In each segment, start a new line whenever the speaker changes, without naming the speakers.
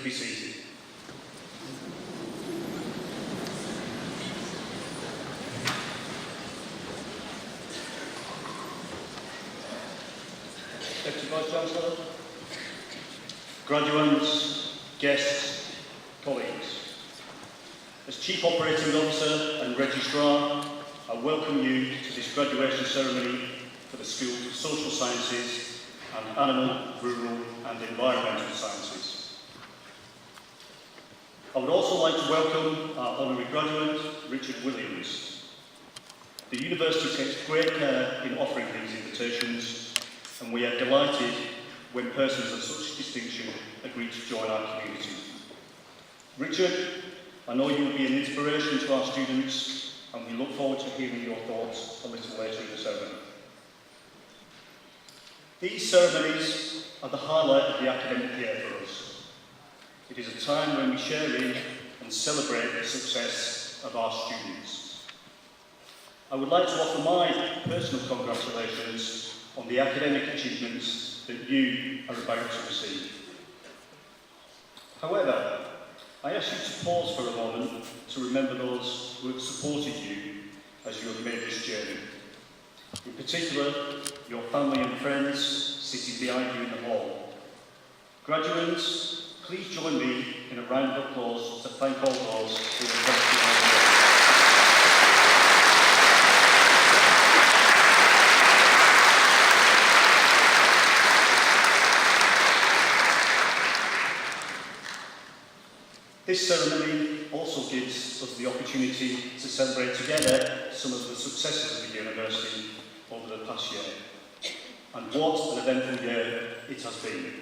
Please be seated. Deputy Vice-Chancellor, graduates, guests, colleagues. As Chief Operating Officer and Registrar, I welcome you to this graduation ceremony for the Schools of Social Sciences and Animal, Rural and Environmental Sciences. I would also like to welcome our honorary graduate, Richard Williams. The University takes great care in offering these invitations, and we are delighted when persons of such distinction agree to join our community. Richard, I know you will be an inspiration to our students, and we look forward to hearing your thoughts a little later in the ceremony. These ceremonies are the highlight of the academic year for us. It is a time when we share in and celebrate the success of our students. I would like to offer my personal congratulations on the academic achievements that you are about to receive. However, I ask you to pause for a moment to remember those who have supported you as you have made this journey. In particular, your family and friends sitting behind you in the hall. Graduates, please join me in a round of applause to thank all those who have helped you along the way. This ceremony also gives us the opportunity to celebrate together some of the successes of the university over the past year. And what an eventful year it has been.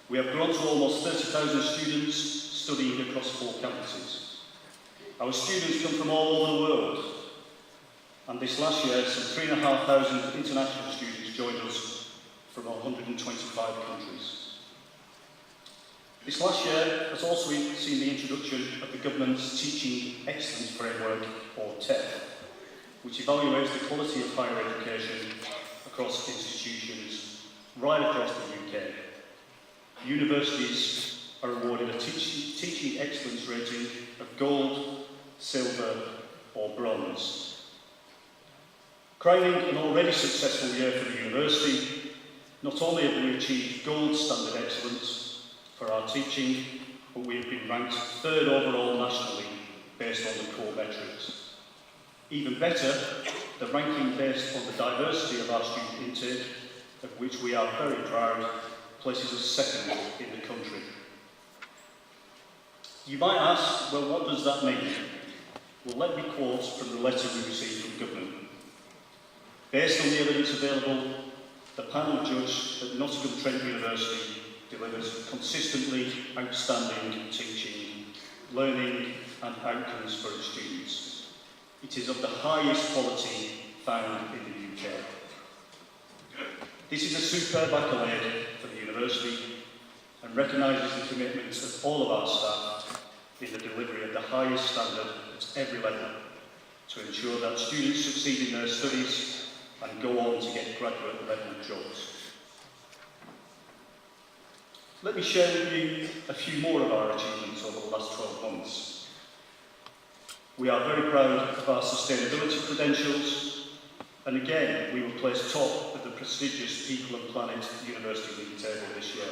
We have grown to almost 30,000 students studying across 4 campuses. Our students come from all over the world, and this last year some 3,500 international students joined us from 125 countries. This last year has also seen the introduction of the Government's Teaching Excellence Framework, or TEF, which evaluates the quality of higher education across institutions right across the UK. Universities are awarded a teaching excellence rating of gold, silver or bronze. Crowning an already successful year for the university, not only have we achieved gold standard excellence for our teaching, but we have been ranked 3rd overall nationally based on the core metrics. Even better, the ranking based on the diversity of our student intake, of which we are very proud, places us 2nd in the country. You might ask, well, what does that mean? Well, let me quote from the letter we received from government. Based on the evidence available, the panel judged that Nottingham Trent University delivers consistently outstanding teaching, learning and outcomes for its students. It is of the highest quality found in the UK. This is a superb accolade for the university and recognises the commitment of all of our staff in the delivery of the highest standard at every level to ensure that students succeed in their studies and go on to get graduate level jobs. Let me share with you a few more of our achievements over the last 12 months. We are very proud of our sustainability credentials, and again, we were placed top of the prestigious People and Planet University League table this year.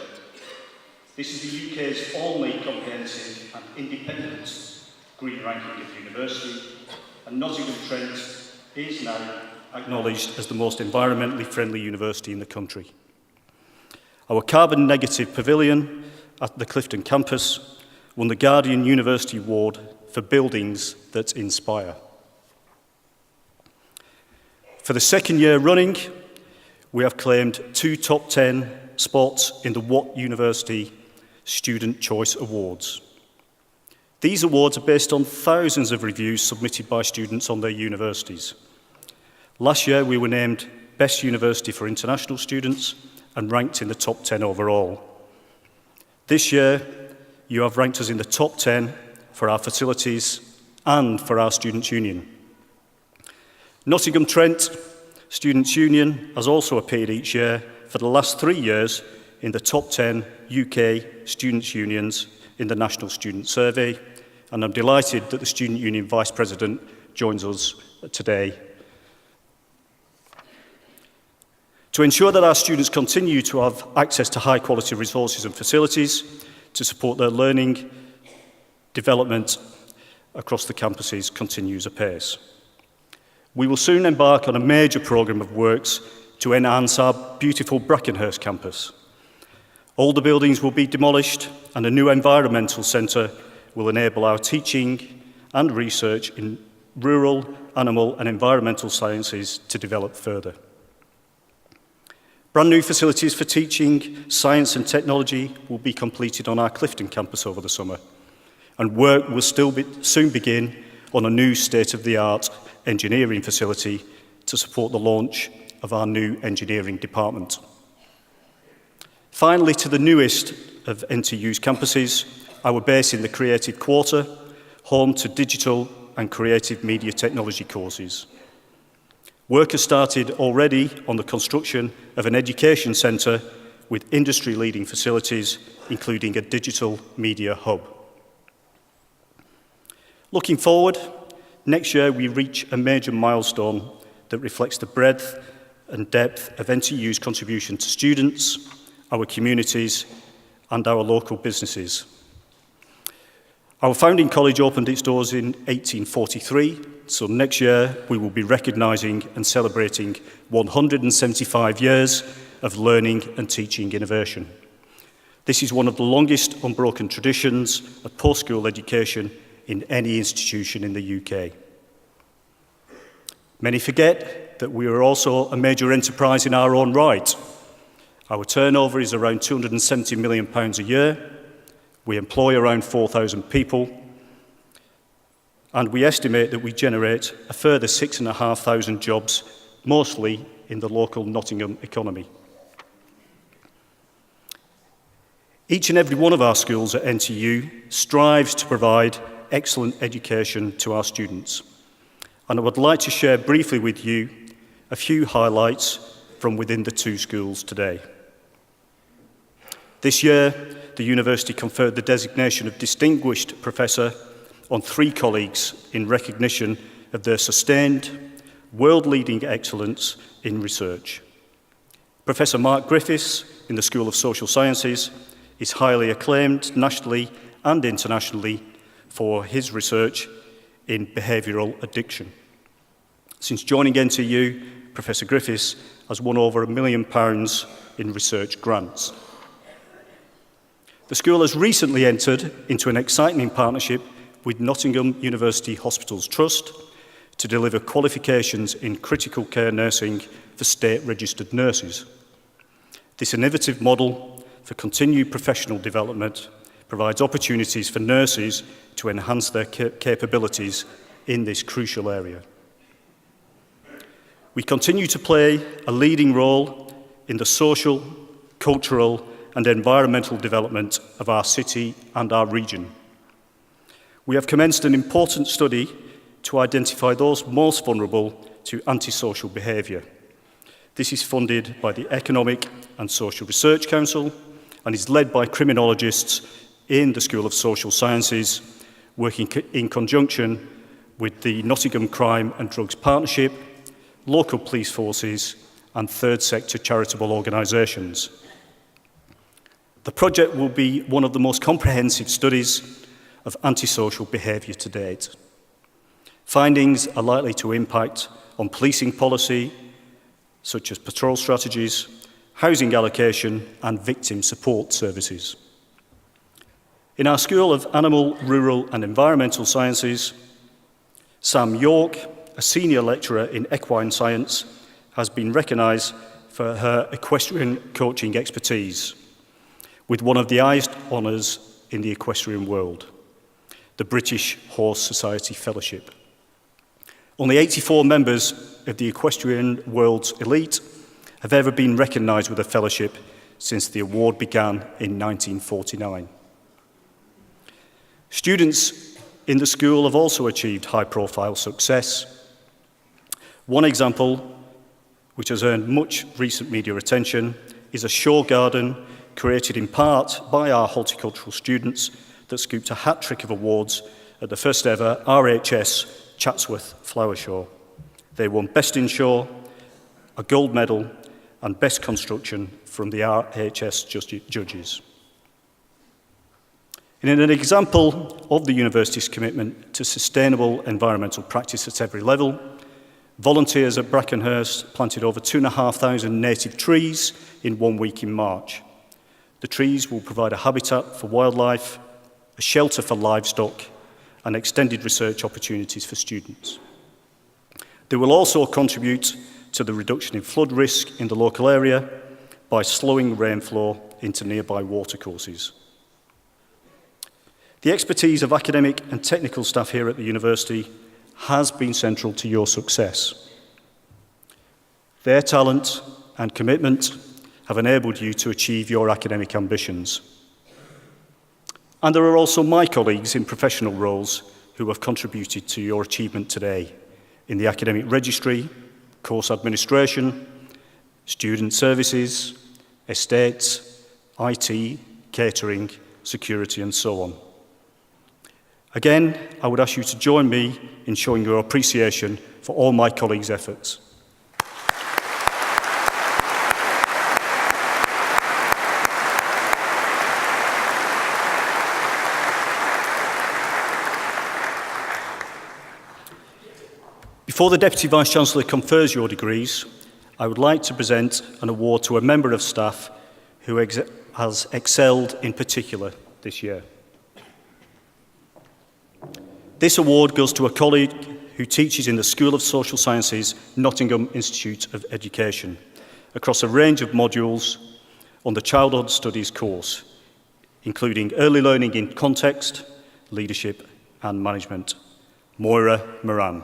This is the UK's only comprehensive and independent green ranking of the university, and Nottingham Trent is now acknowledged as the most environmentally friendly university in the country. Our carbon negative pavilion at the Clifton campus won the Guardian University Award for buildings that inspire. For the 2nd year running, we have claimed 2 top 10 spots in the Watt University Student Choice Awards. These awards are based on thousands of reviews submitted by students on their universities. Last year, we were named Best University for International Students and ranked in the top 10 overall. This year, you have ranked us in the top 10 for our facilities and for our Students' Union. Nottingham Trent Students' Union has also appeared each year for the last 3 years in the top 10 UK students' unions in the National Student Survey, and I'm delighted that the Student Union Vice President joins us today. To ensure that our students continue to have access to high-quality resources and facilities to support their learning, development across the campuses continues apace. We will soon embark on a major programme of works to enhance our beautiful Brackenhurst campus. Older buildings will be demolished and a new environmental centre will enable our teaching and research in rural, animal and environmental sciences to develop further. Brand new facilities for teaching, science and technology will be completed on our Clifton campus over the summer, and work will soon begin on a new state-of-the-art engineering facility to support the launch of our new engineering department. Finally, to the newest of NTU's campuses, our base in the Creative Quarter, home to digital and creative media technology courses. Work has started already on the construction of an education centre with industry-leading facilities, including a digital media hub. Looking forward, next year we reach a major milestone that reflects the breadth and depth of NTU's contribution to students, our communities, and our local businesses. Our founding college opened its doors in 1843, so next year we will be recognising and celebrating 175 years of learning and teaching innovation. This is one of the longest unbroken traditions of post-school education in any institution in the UK. Many forget that we are also a major enterprise in our own right. Our turnover is around £270 million a year. We employ around 4,000 people, and we estimate that we generate a further 6,500 jobs, mostly in the local Nottingham economy. Each and every one of our schools at NTU strives to provide excellent education to our students, and I would like to share briefly with you a few highlights from within the two schools today. This year, the university conferred the designation of Distinguished Professor on 3 colleagues in recognition of their sustained, world-leading excellence in research. Professor Mark Griffiths in the School of Social Sciences is highly acclaimed nationally and internationally for his research in behavioural addiction. Since joining NTU, Professor Griffiths has won over £1 million in research grants. The school has recently entered into an exciting partnership with Nottingham University Hospitals Trust to deliver qualifications in critical care nursing for state-registered nurses. This innovative model for continued professional development provides opportunities for nurses to enhance their capabilities in this crucial area. We continue to play a leading role in the social, cultural, and environmental development of our city and our region. We have commenced an important study to identify those most vulnerable to antisocial behaviour. This is funded by the Economic and Social Research Council and is led by criminologists in the School of Social Sciences, working in conjunction with the Nottingham Crime and Drugs Partnership, local police forces, and third sector charitable organisations. The project will be one of the most comprehensive studies of antisocial behaviour to date. Findings are likely to impact on policing policy, such as patrol strategies, housing allocation, and victim support services. In our School of Animal, Rural and Environmental Sciences, Sam York, a senior lecturer in equine science, has been recognised for her equestrian coaching expertise, with one of the highest honours in the equestrian world, the British Horse Society Fellowship. Only 84 members of the equestrian world's elite have ever been recognised with a fellowship since the award began in 1949. Students in the school have also achieved high-profile success. One example, which has earned much recent media attention, is a show garden created in part by our horticultural students that scooped a hat-trick of awards at the first ever RHS Chatsworth Flower Show. They won Best in Show, a gold medal, and Best Construction from the RHS judges. In an example of the university's commitment to sustainable environmental practice at every level, volunteers at Brackenhurst planted over 2,500 native trees in 1 week in March. The trees will provide a habitat for wildlife, a shelter for livestock, and extended research opportunities for students. They will also contribute to the reduction in flood risk in the local area by slowing rainflow into nearby watercourses. The expertise of academic and technical staff here at the university has been central to your success. Their talent and commitment have enabled you to achieve your academic ambitions. And there are also my colleagues in professional roles who have contributed to your achievement today in the academic registry, course administration, student services, estates, IT, catering, security, and so on. Again, I would ask you to join me in showing your appreciation for all my colleagues' efforts. Before the Deputy Vice-Chancellor confers your degrees, I would like to present an award to a member of staff who has excelled in particular this year. This award goes to a colleague who teaches in the School of Social Sciences, Nottingham Institute of Education, across a range of modules on the Childhood Studies course, including Early Learning in Context, Leadership and Management. Moira Moran.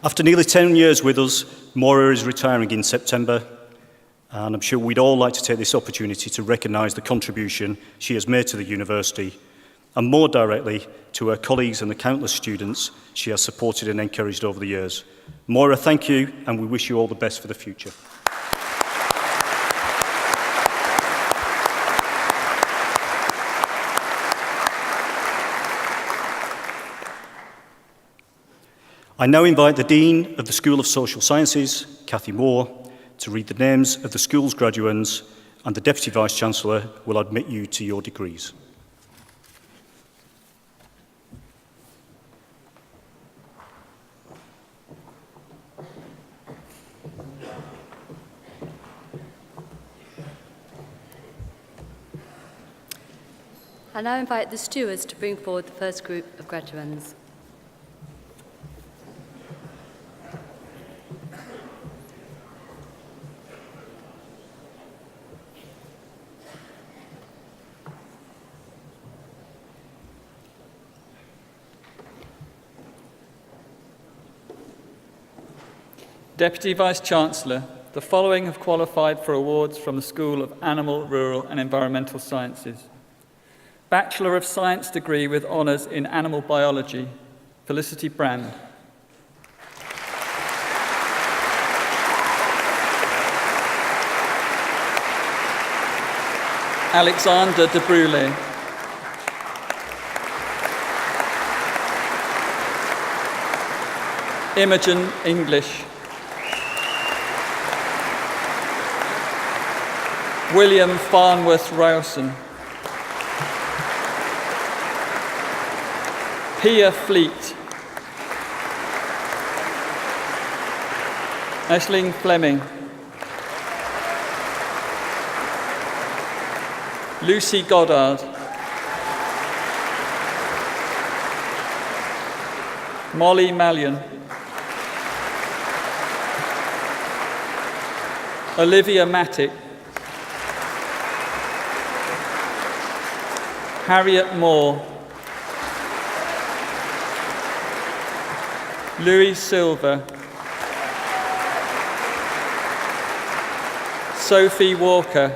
After nearly 10 years with us, Moira is retiring in September, and I'm sure we'd all like to take this opportunity to recognise the contribution she has made to the university, and more directly to her colleagues and the countless students she has supported and encouraged over the years. Moira, thank you, and we wish you all the best for the future. I now invite the Dean of the School of Social Sciences, Cathy Moore, to read the names of the school's graduands, and the Deputy Vice-Chancellor will admit you to your degrees.
I now invite the stewards to bring forward the first group of graduands.
Deputy Vice-Chancellor, the following have qualified for awards from the School of Animal, Rural and Environmental Sciences. Bachelor of Science degree with honours in Animal Biology, Felicity Brand. Alexander de Brule. Imogen English. William Farnworth Rowson. Pia Fleet. Aisling Fleming. Lucy Goddard. Molly Mallion. Olivia Mattick. Harriet Moore. Louis Silver. Sophie Walker,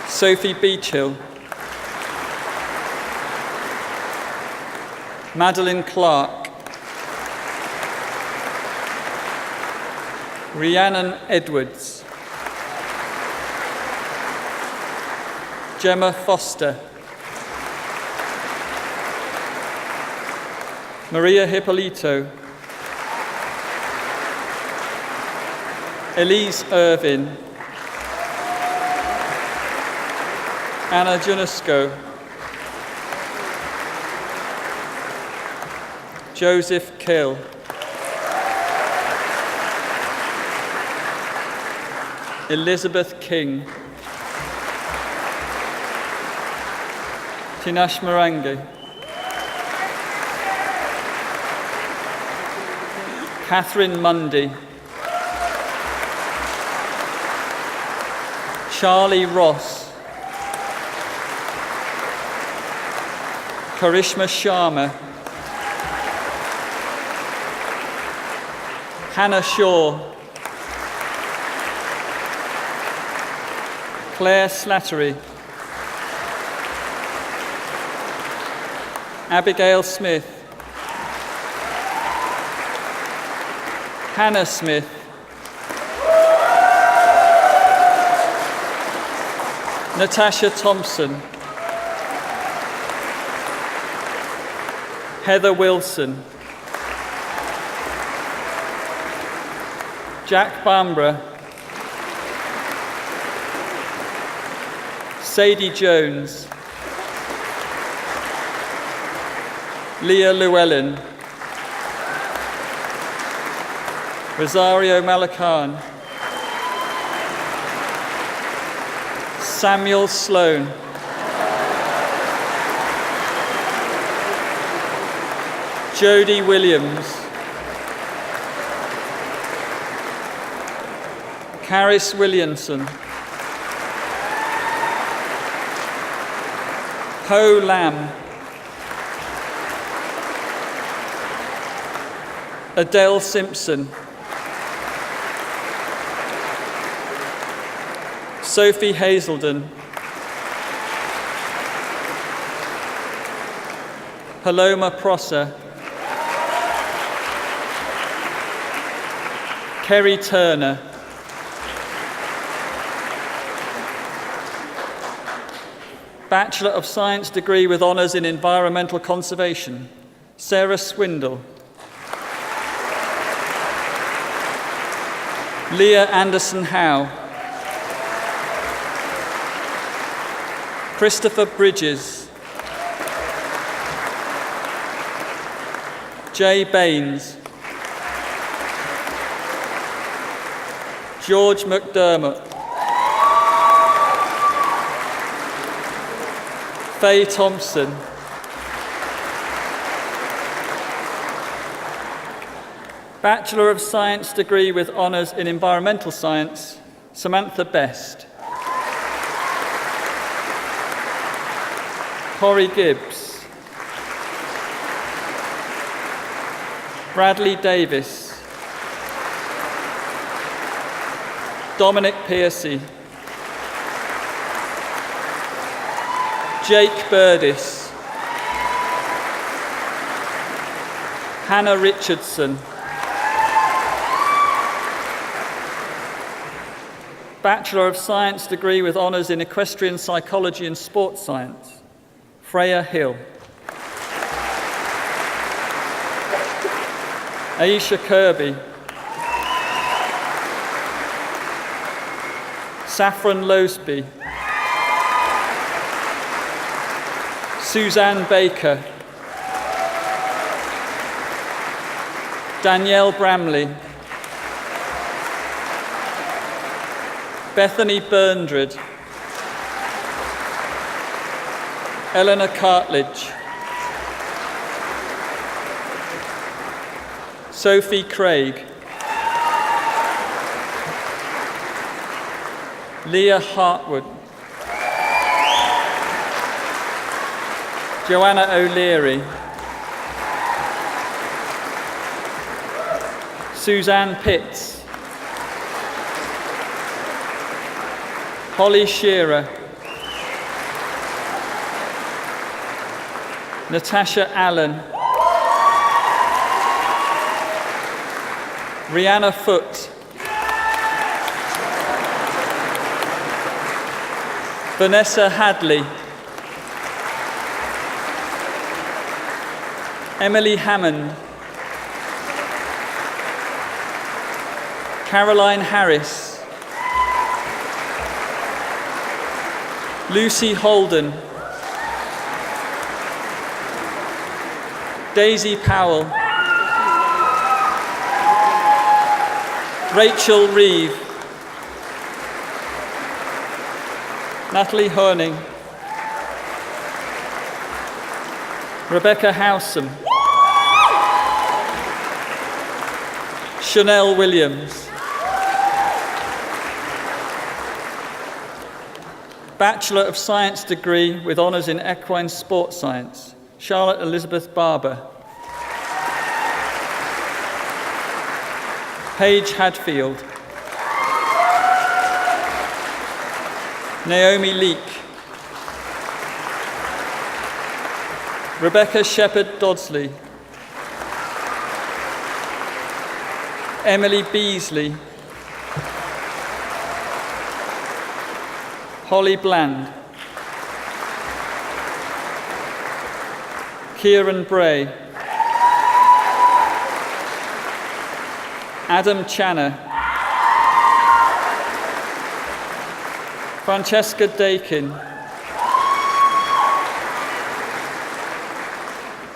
Sophie Beachill, Madeline Clark, Rhiannon Edwards, Gemma Foster, Maria Hippolito, Elise Irvin, Anna Junusco, Joseph Kill, Elizabeth King, Tinash Marangi, Catherine Mundy, Charlie Ross, Karishma Sharma, Hannah Shaw, Claire Slattery, Abigail Smith, Hannah Smith, Natasha Thompson, Heather Wilson, Jack Bambra, Sadie Jones, Leah Llewellyn, Rosario Malacan, Samuel Sloan, Jodie Williams, Caris Williamson, Ho Lam, Adele Simpson, Sophie Hazelden, Paloma Prosser, Kerry Turner, Bachelor of Science degree with honours in Environmental Conservation, Sarah Swindle, Leah Anderson Howe, Christopher Bridges, Jay Baines, George McDermott, Faye Thompson, Bachelor of Science degree with honours in Environmental Science, Samantha Best, Corey Gibbs, Bradley Davis, Dominic Piercy, Jake Burdis, Hannah Richardson, Bachelor of Science degree with honours in Equestrian Psychology and Sports Science, Freya Hill, Aisha Kirby, Saffron Loseby, Suzanne Baker, Danielle Bramley, Bethany Burndred, Eleanor Cartledge, Sophie Craig, Leah Hartwood, Joanna O'Leary, Suzanne Pitts, Holly Shearer, Natasha Allen, Rihanna Foote, Vanessa Hadley, Emily Hammond, Caroline Harris, Lucy Holden, Daisy Powell, Rachel Reeve, Natalie Hoerning, Rebecca Howsam, Chanel Williams. Bachelor of Science degree with honours in equine sports science, Charlotte Elizabeth Barber. Paige Hadfield, Naomi Leake, Rebecca Shepherd-Dodsley, Emily Beasley, Holly Bland, Kieran Bray, Adam Channer, Francesca Dakin,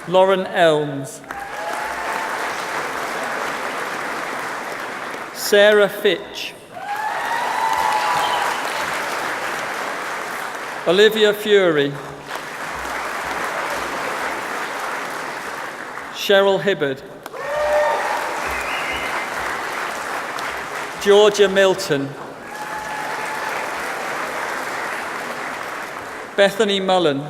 Lauren Elms, Sarah Fitch, Olivia Fury, Cheryl Hibbard, Georgia Milton, Bethany Mullen,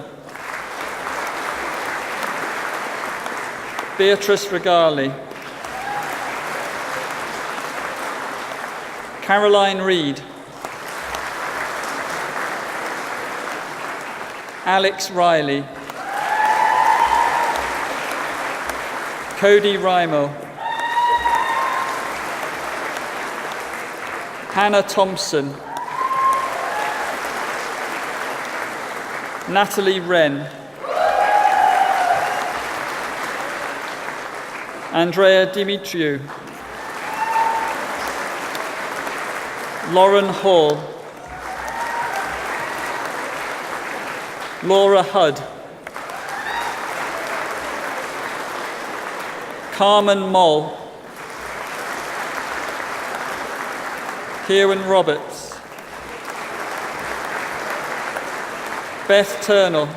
Beatrice Regali, Caroline Reed, Alex Riley, Cody Rimo, Hannah Thompson, Natalie Wren, Andrea Dimitriou, Lauren Hall, Laura Hudd, Carmen Moll, Kieran Roberts, Beth Turnell,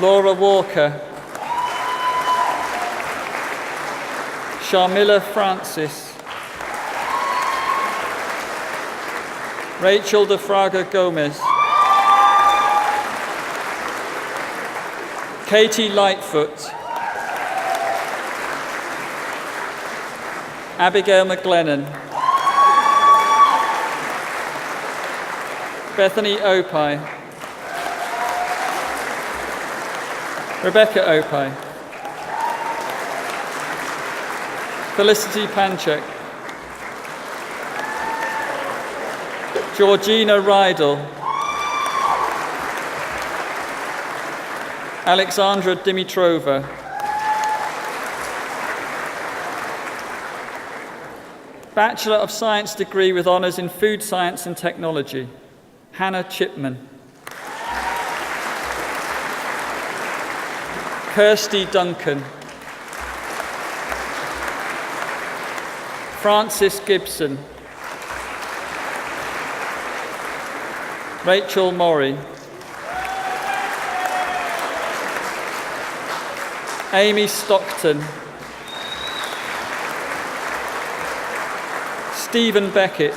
Laura Walker, Sharmila Francis, Rachel de Fraga Gomez, Katie Lightfoot, Abigail McGlennon, Bethany Opie, Rebecca Opie, Felicity Panchek, Georgina Rydell, Alexandra Dimitrova, Bachelor of Science degree with honours in Food Science and Technology, Hannah Chipman, Kirsty Duncan, Francis Gibson, Rachel Morrie, Amy Stockton, Stephen Beckett,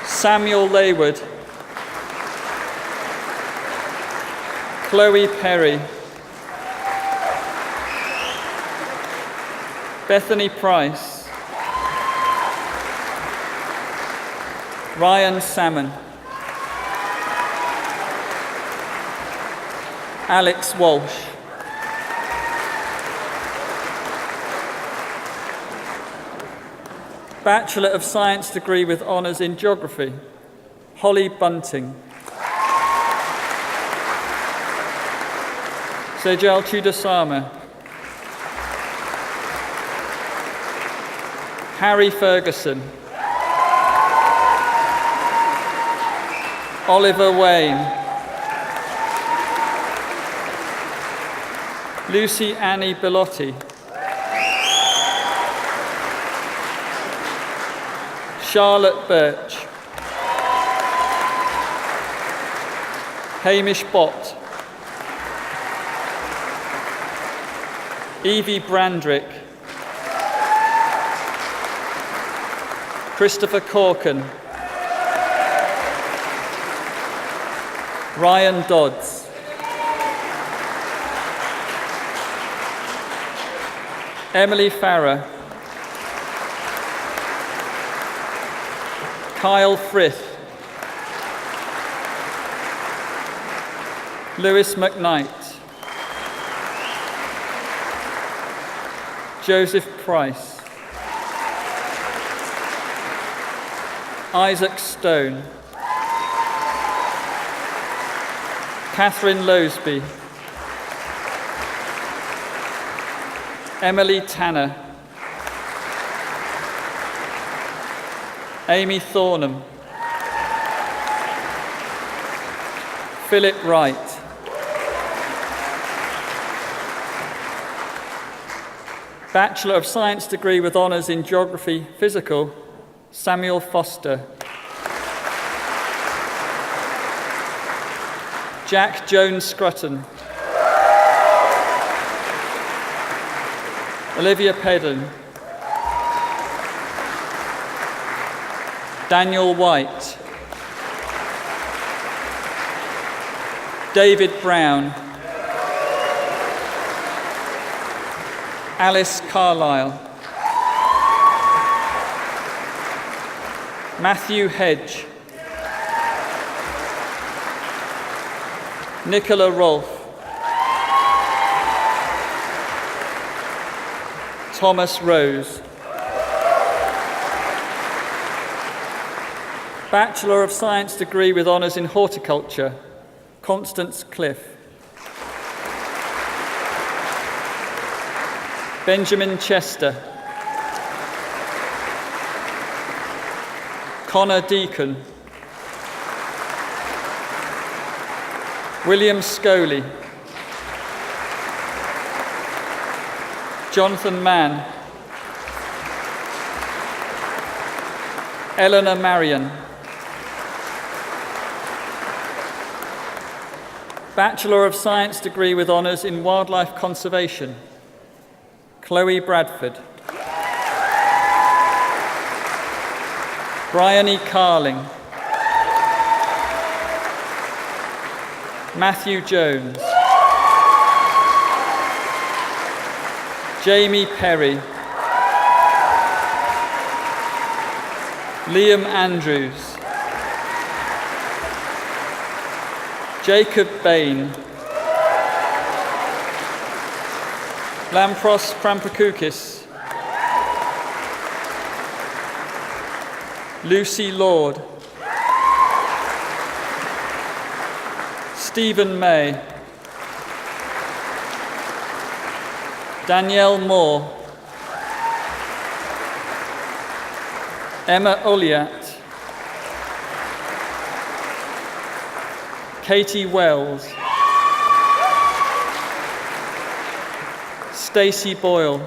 Samuel Layward, Chloe Perry, Bethany Price. Ryan Salmon. Alex Walsh. Bachelor of Science degree with honours in Geography, Holly Bunting. Sejal Chudasama. Harry Ferguson. Oliver Wayne. Lucy Annie Bellotti. Charlotte Birch. Hamish Bott. Evie Brandrick. Christopher Corkin. Ryan Dodds. Emily Farrer. Kyle Frith. Lewis McKnight. Joseph Price. Isaac Stone. Catherine Lowsby. Emily Tanner. Amy Thornham. Philip Wright. Bachelor of Science degree with honours in Geography Physical, Samuel Foster. Jack Jones Scrutton. Olivia Pedden. Daniel White. David Brown. Alice Carlyle. Matthew Hedge. Nicola Rolfe. Thomas Rose. Bachelor of Science degree with honours in Horticulture, Constance Cliff. Benjamin Chester. Connor Deacon. William Scoley. Jonathan Mann. Eleanor Marion. Bachelor of Science degree with honours in Wildlife Conservation, Chloe Bradford. Bryony Carling. Matthew Jones. Jamie Perry. Liam Andrews. Jacob Bain. Lampros Prampakoukis. Lucy Lord. Stephen May. Danielle Moore. Emma Olliat. Katie Wells. Stacey Boyle.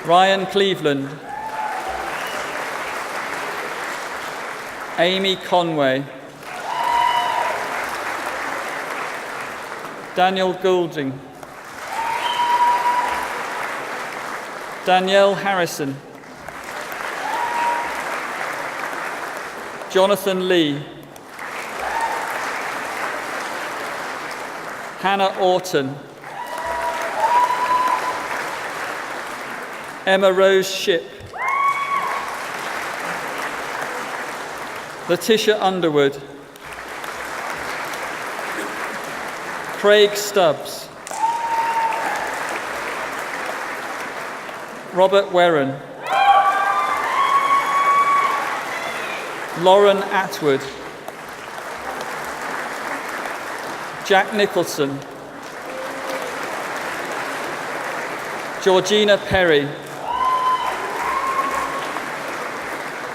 Ryan Cleveland. Amy Conway. Daniel Goulding. Danielle Harrison. Jonathan Lee. Hannah Orton. Emma Rose Shipp, Letitia Underwood, Craig Stubbs, Robert Werron, Lauren Atwood, Jack Nicholson, Georgina Perry,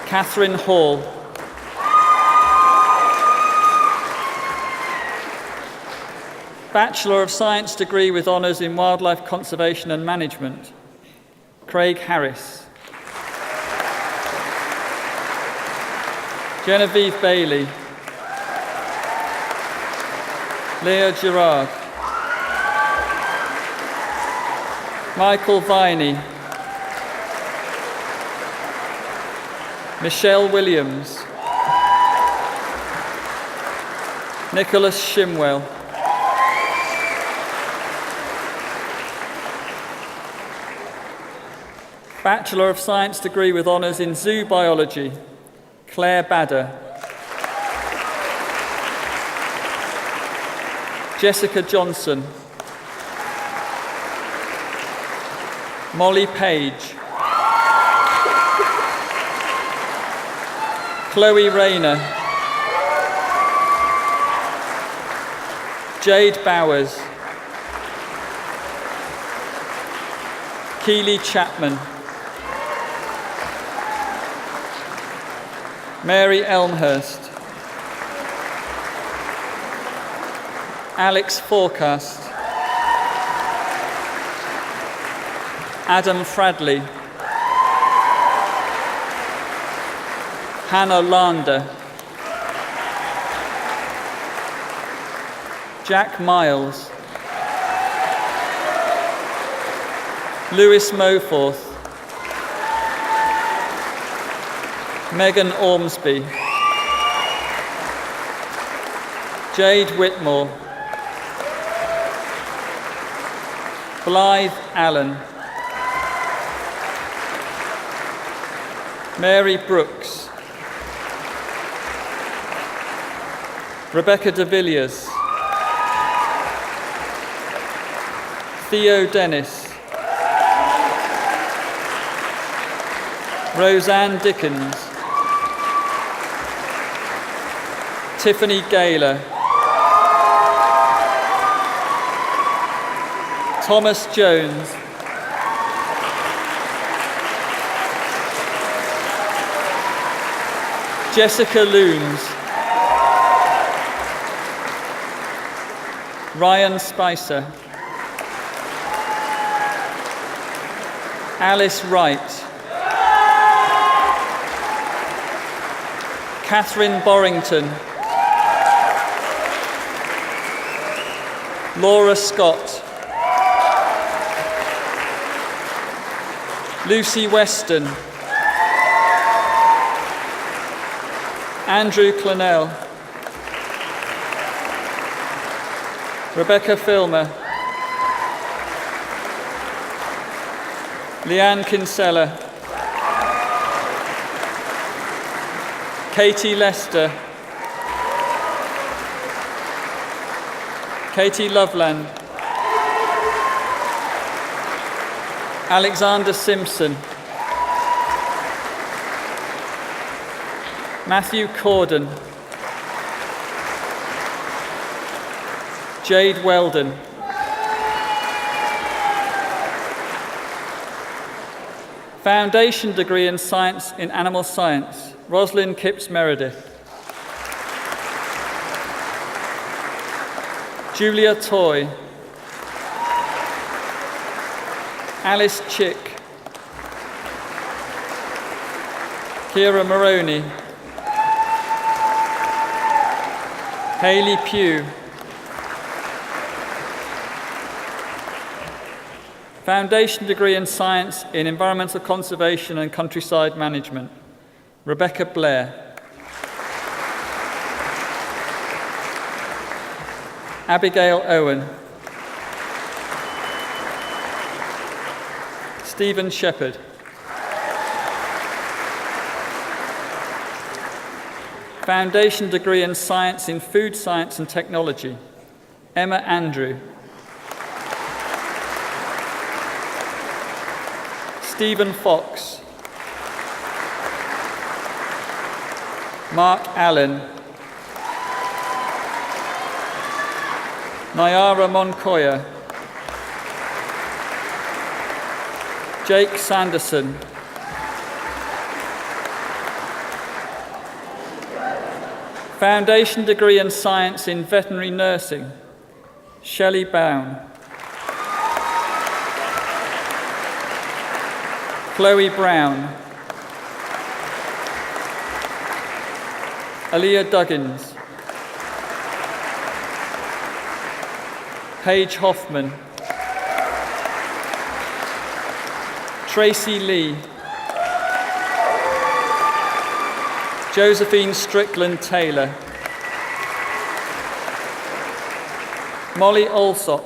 Catherine Hall, Bachelor of Science degree with honours in Wildlife Conservation and Management, Craig Harris, Genevieve Bailey, Leah Gerard, Michael Viney, Michelle Williams, Nicholas Shimwell, Bachelor of Science degree with honours in Zoo Biology, Claire Badder, Jessica Johnson, Molly Page, Chloe Rayner, Jade Bowers, Keely Chapman, Mary Elmhurst, Alex Forecast, Adam Fradley, Hannah Lander, Jack Miles, Lewis Moforth, Megan Ormsby, Jade Whitmore, Blythe Allen, Mary Brooks, Rebecca de Villiers, Theo Dennis, Roseanne Dickens, Tiffany Gaylor, Thomas Jones, Jessica Looms, Ryan Spicer, Alice Wright, Catherine Borrington, Laura Scott, Lucy Weston, Andrew Clennell, Rebecca Filmer, Leanne Kinsella, Katie Lester, Katie Loveland, Alexander Simpson, Matthew Corden, Jade Weldon, Foundation degree in Science in Animal Science, Rosalind Kipps Meredith, Julia Toy, Alice Chick, Kira Maroney, Hayley Pugh, Foundation degree in Science in Environmental Conservation and Countryside Management, Rebecca Blair, Abigail Owen, Stephen Shepherd, Foundation degree in Science in Food Science and Technology, Emma Andrew. Stephen Fox. Mark Allen. Nyara Moncoya. Jake Sanderson. Foundation degree in Science in Veterinary Nursing, Shelley Bown. Chloe Brown. Aaliyah Duggins. Paige Hoffman. Tracy Lee. Josephine Strickland Taylor. Molly Alsop.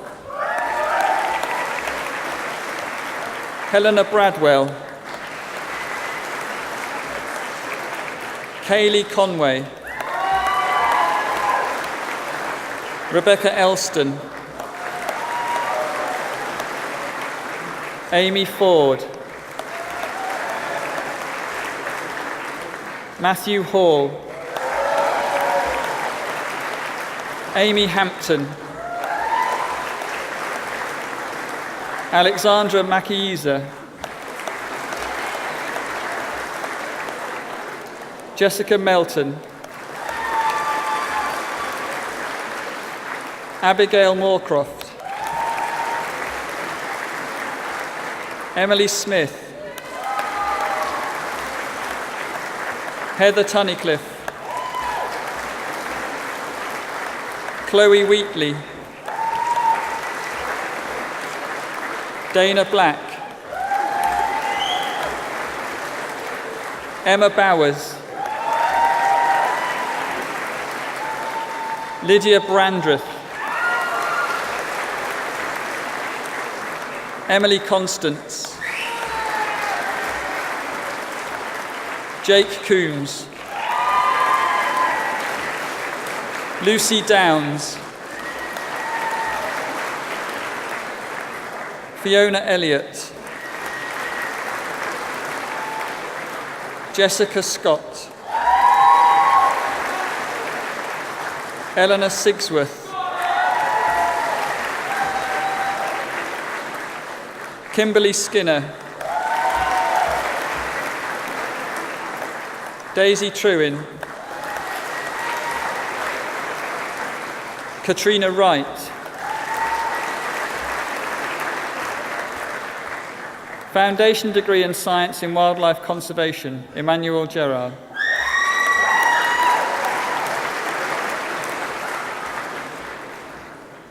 Helena Bradwell. Kaylee Conway. Rebecca Elston. Amy Ford. Matthew Hall. Amy Hampton. Alexandra Makiisa. Jessica Melton. Abigail Moorcroft. Emily Smith. Heather Tunnicliffe. Chloe Wheatley. Dana Black. Emma Bowers. Lydia Brandreth. Emily Constance. Jake Coombs. Lucy Downs. Fiona Elliott. Jessica Scott. Eleanor Sigsworth. Kimberly Skinner. Daisy Truin. Katrina Wright. Foundation degree in Science in Wildlife Conservation, Emmanuel Gerard.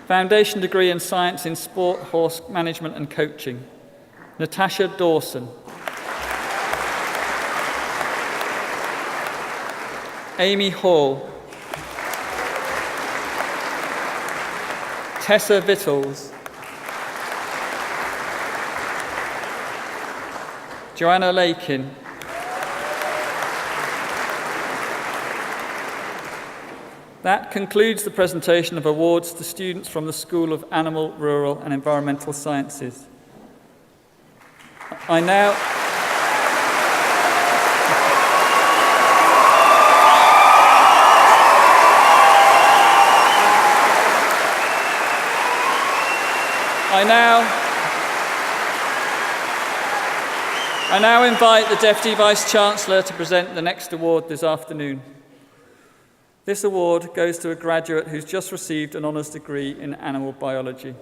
Foundation degree in Science in Sport, Horse Management and Coaching, Natasha Dawson. Amy Hall. Tessa Vittles. Joanna Lakin. That concludes the presentation of awards to students from the School of Animal, Rural and Environmental Sciences. I now invite the Deputy Vice-Chancellor to present the next award this afternoon. This award goes to a graduate who's just received an honours degree in animal biology.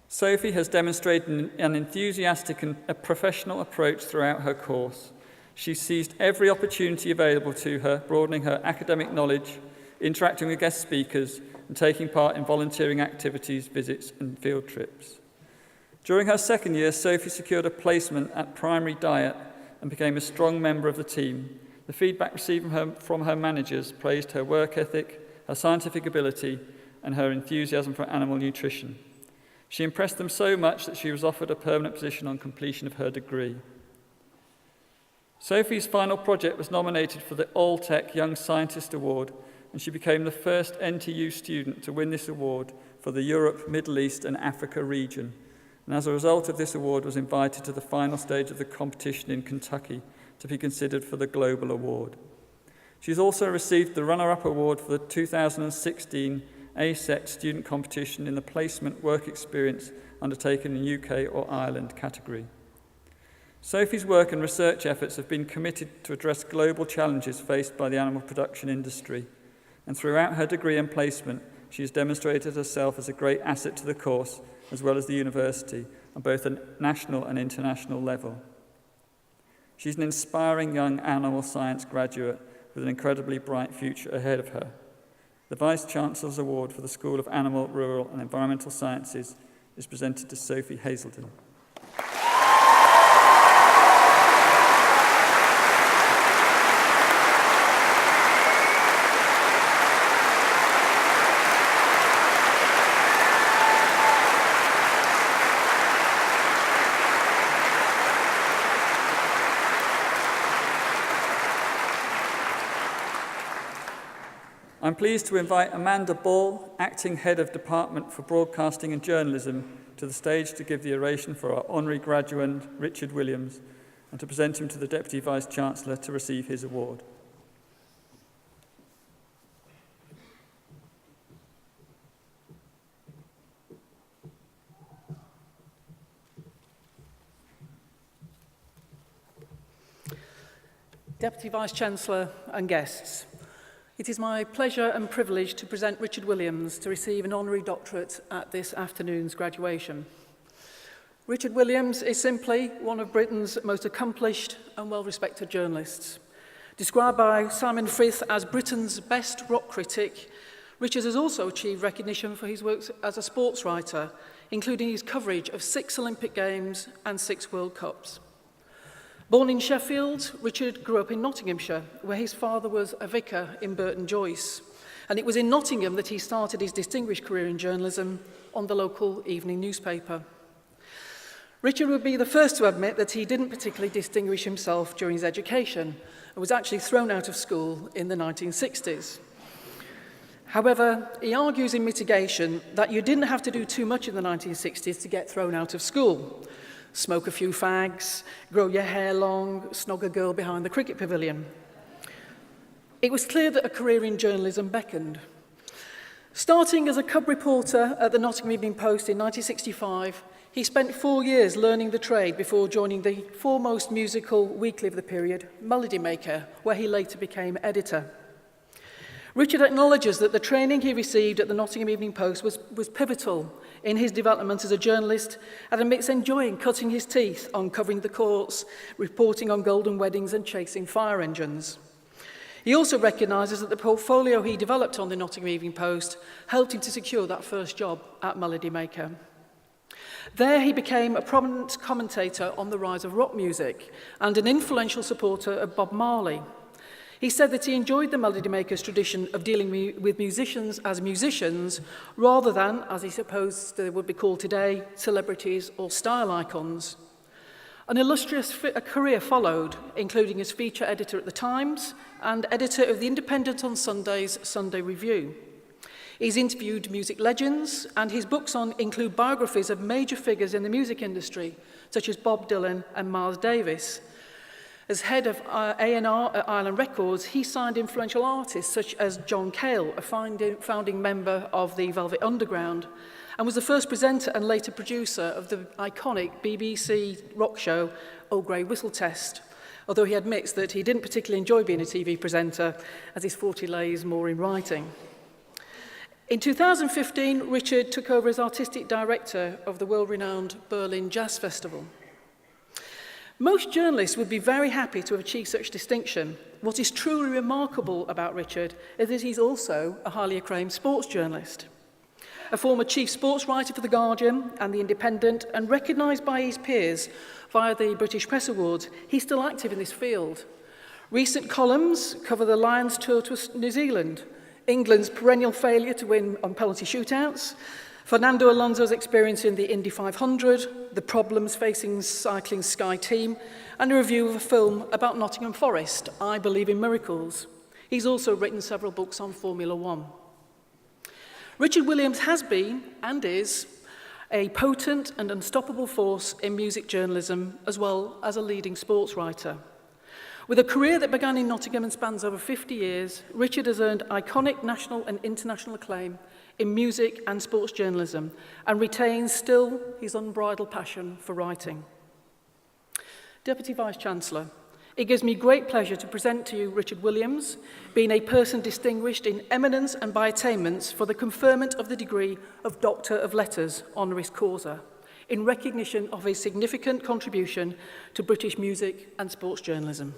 Sophie has demonstrated an enthusiastic and a professional approach throughout her course. She seized every opportunity available to her, broadening her academic knowledge, interacting with guest speakers, and taking part in volunteering activities, visits, and field trips. During her second year, Sophie secured a placement at Primary Diet and became a strong member of the team. The feedback received from her managers praised her work ethic, her scientific ability, and her enthusiasm for animal nutrition. She impressed them so much that she was offered a permanent position on completion of her degree. Sophie's final project was nominated for the All-Tech Young Scientist Award, and she became the first NTU student to win this award for the Europe, Middle East and Africa region, and as a result of this award was invited to the final stage of the competition in Kentucky to be considered for the Global Award. She's also received the runner-up award for the 2016 ASET student competition in the placement work experience undertaken in UK or Ireland category. Sophie's work and research efforts have been committed to address global challenges faced by the animal production industry, and throughout her degree and placement, she has demonstrated herself as a great asset to the course as well as the university on both a national and international level. She's an inspiring young animal science graduate with an incredibly bright future ahead of her. The Vice-Chancellor's Award for the School of Animal, Rural and Environmental Sciences is presented to Sophie Hazelden. I'm pleased to invite Amanda Ball, Acting Head of Department for Broadcasting and Journalism, to the stage to give the oration for our Honorary Graduate, Richard Williams, and to present him to the Deputy Vice-Chancellor to receive his award.
Deputy Vice-Chancellor and guests, it is my pleasure and privilege to present Richard Williams to receive an honorary doctorate at this afternoon's graduation. Richard Williams is simply one of Britain's most accomplished and well-respected journalists. Described by Simon Frith as Britain's best rock critic, Richard has also achieved recognition for his work as a sports writer, including his coverage of 6 Olympic Games and 6 World Cups. Born in Sheffield, Richard grew up in Nottinghamshire, where his father was a vicar in Burton Joyce, and it was in Nottingham that he started his distinguished career in journalism on the local evening newspaper. Richard would be the first to admit that he didn't particularly distinguish himself during his education and was actually thrown out of school in the 1960s. However, he argues in mitigation that you didn't have to do too much in the 1960s to get thrown out of school. Smoke a few fags, grow your hair long, snog a girl behind the cricket pavilion. It was clear that a career in journalism beckoned. Starting as a cub reporter at the Nottingham Evening Post in 1965, he spent 4 years learning the trade before joining the foremost musical weekly of the period, Melody Maker, where he later became editor. Richard acknowledges that the training he received at the Nottingham Evening Post was pivotal in his development as a journalist, and admits enjoying cutting his teeth on covering the courts, reporting on golden weddings and chasing fire engines. He also recognises that the portfolio he developed on the Nottingham Evening Post helped him to secure that first job at Melody Maker. There he became a prominent commentator on the rise of rock music and an influential supporter of Bob Marley. He said that he enjoyed the Melody Maker's tradition of dealing with musicians as musicians rather than, as he supposed they would be called today, celebrities or style icons. An illustrious career followed, including as feature editor at The Times and editor of the Independent on Sunday's Sunday Review. He's interviewed music legends, and his books include biographies of major figures in the music industry, such as Bob Dylan and Miles Davis. As head of A&R at Island Records, he signed influential artists such as John Cale, a founding member of the Velvet Underground, and was the first presenter and later producer of the iconic BBC rock show Oh Grey Whistle Test, although he admits that he didn't particularly enjoy being a TV presenter, as his forte lays more in writing. In 2015, Richard took over as artistic director of the world-renowned Berlin Jazz Festival. Most journalists would be very happy to have achieved such distinction. What is truly remarkable about Richard is that he's also a highly acclaimed sports journalist. A former chief sports writer for The Guardian and The Independent, and recognised by his peers via the British Press Awards, he's still active in this field. Recent columns cover the Lions tour to New Zealand, England's perennial failure to win on penalty shootouts, Fernando Alonso's experience in the Indy 500, the problems facing cycling's Sky team, and a review of a film about Nottingham Forest, I Believe in Miracles. He's also written several books on Formula One. Richard Williams has been, and is, a potent and unstoppable force in music journalism, as well as a leading sports writer. With a career that began in Nottingham and spans over 50 years, Richard has earned iconic national and international acclaim in music and sports journalism, and retains still his unbridled passion for writing. Deputy Vice-Chancellor, it gives me great pleasure to present to you Richard Williams, being a person distinguished in eminence and by attainments for the conferment of the degree of Doctor of Letters, honoris causa, in recognition of his significant contribution to British music and sports journalism.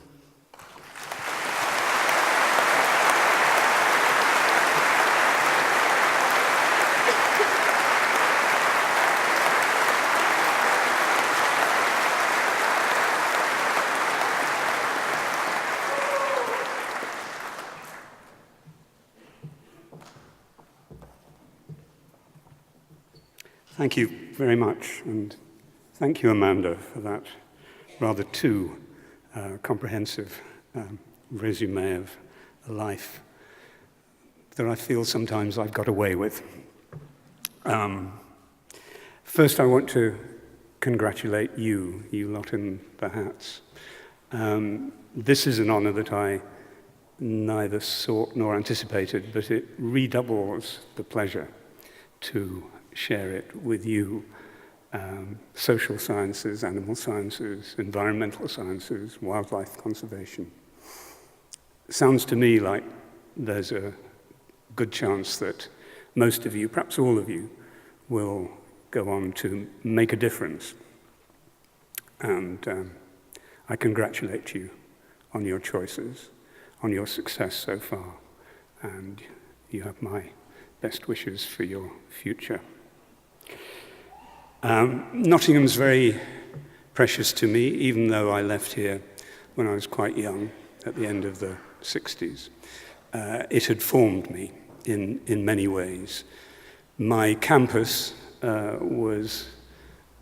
Thank you very much, and thank you, Amanda, for that rather too comprehensive resume of a life that I feel sometimes I've got away with. First, I want to congratulate you lot in the hats. This is an honor that I neither sought nor anticipated, but it redoubles the pleasure to share it with you. Social sciences, animal sciences, environmental sciences, wildlife conservation. It sounds to me like there's a good chance that most of you, perhaps all of you, will go on to make a difference. And I congratulate you on your choices, on your success so far, and you have my best wishes for your future. Nottingham's very precious to me, even though I left here when I was quite young, at the end of the 60s. It had formed me in many ways. My campus was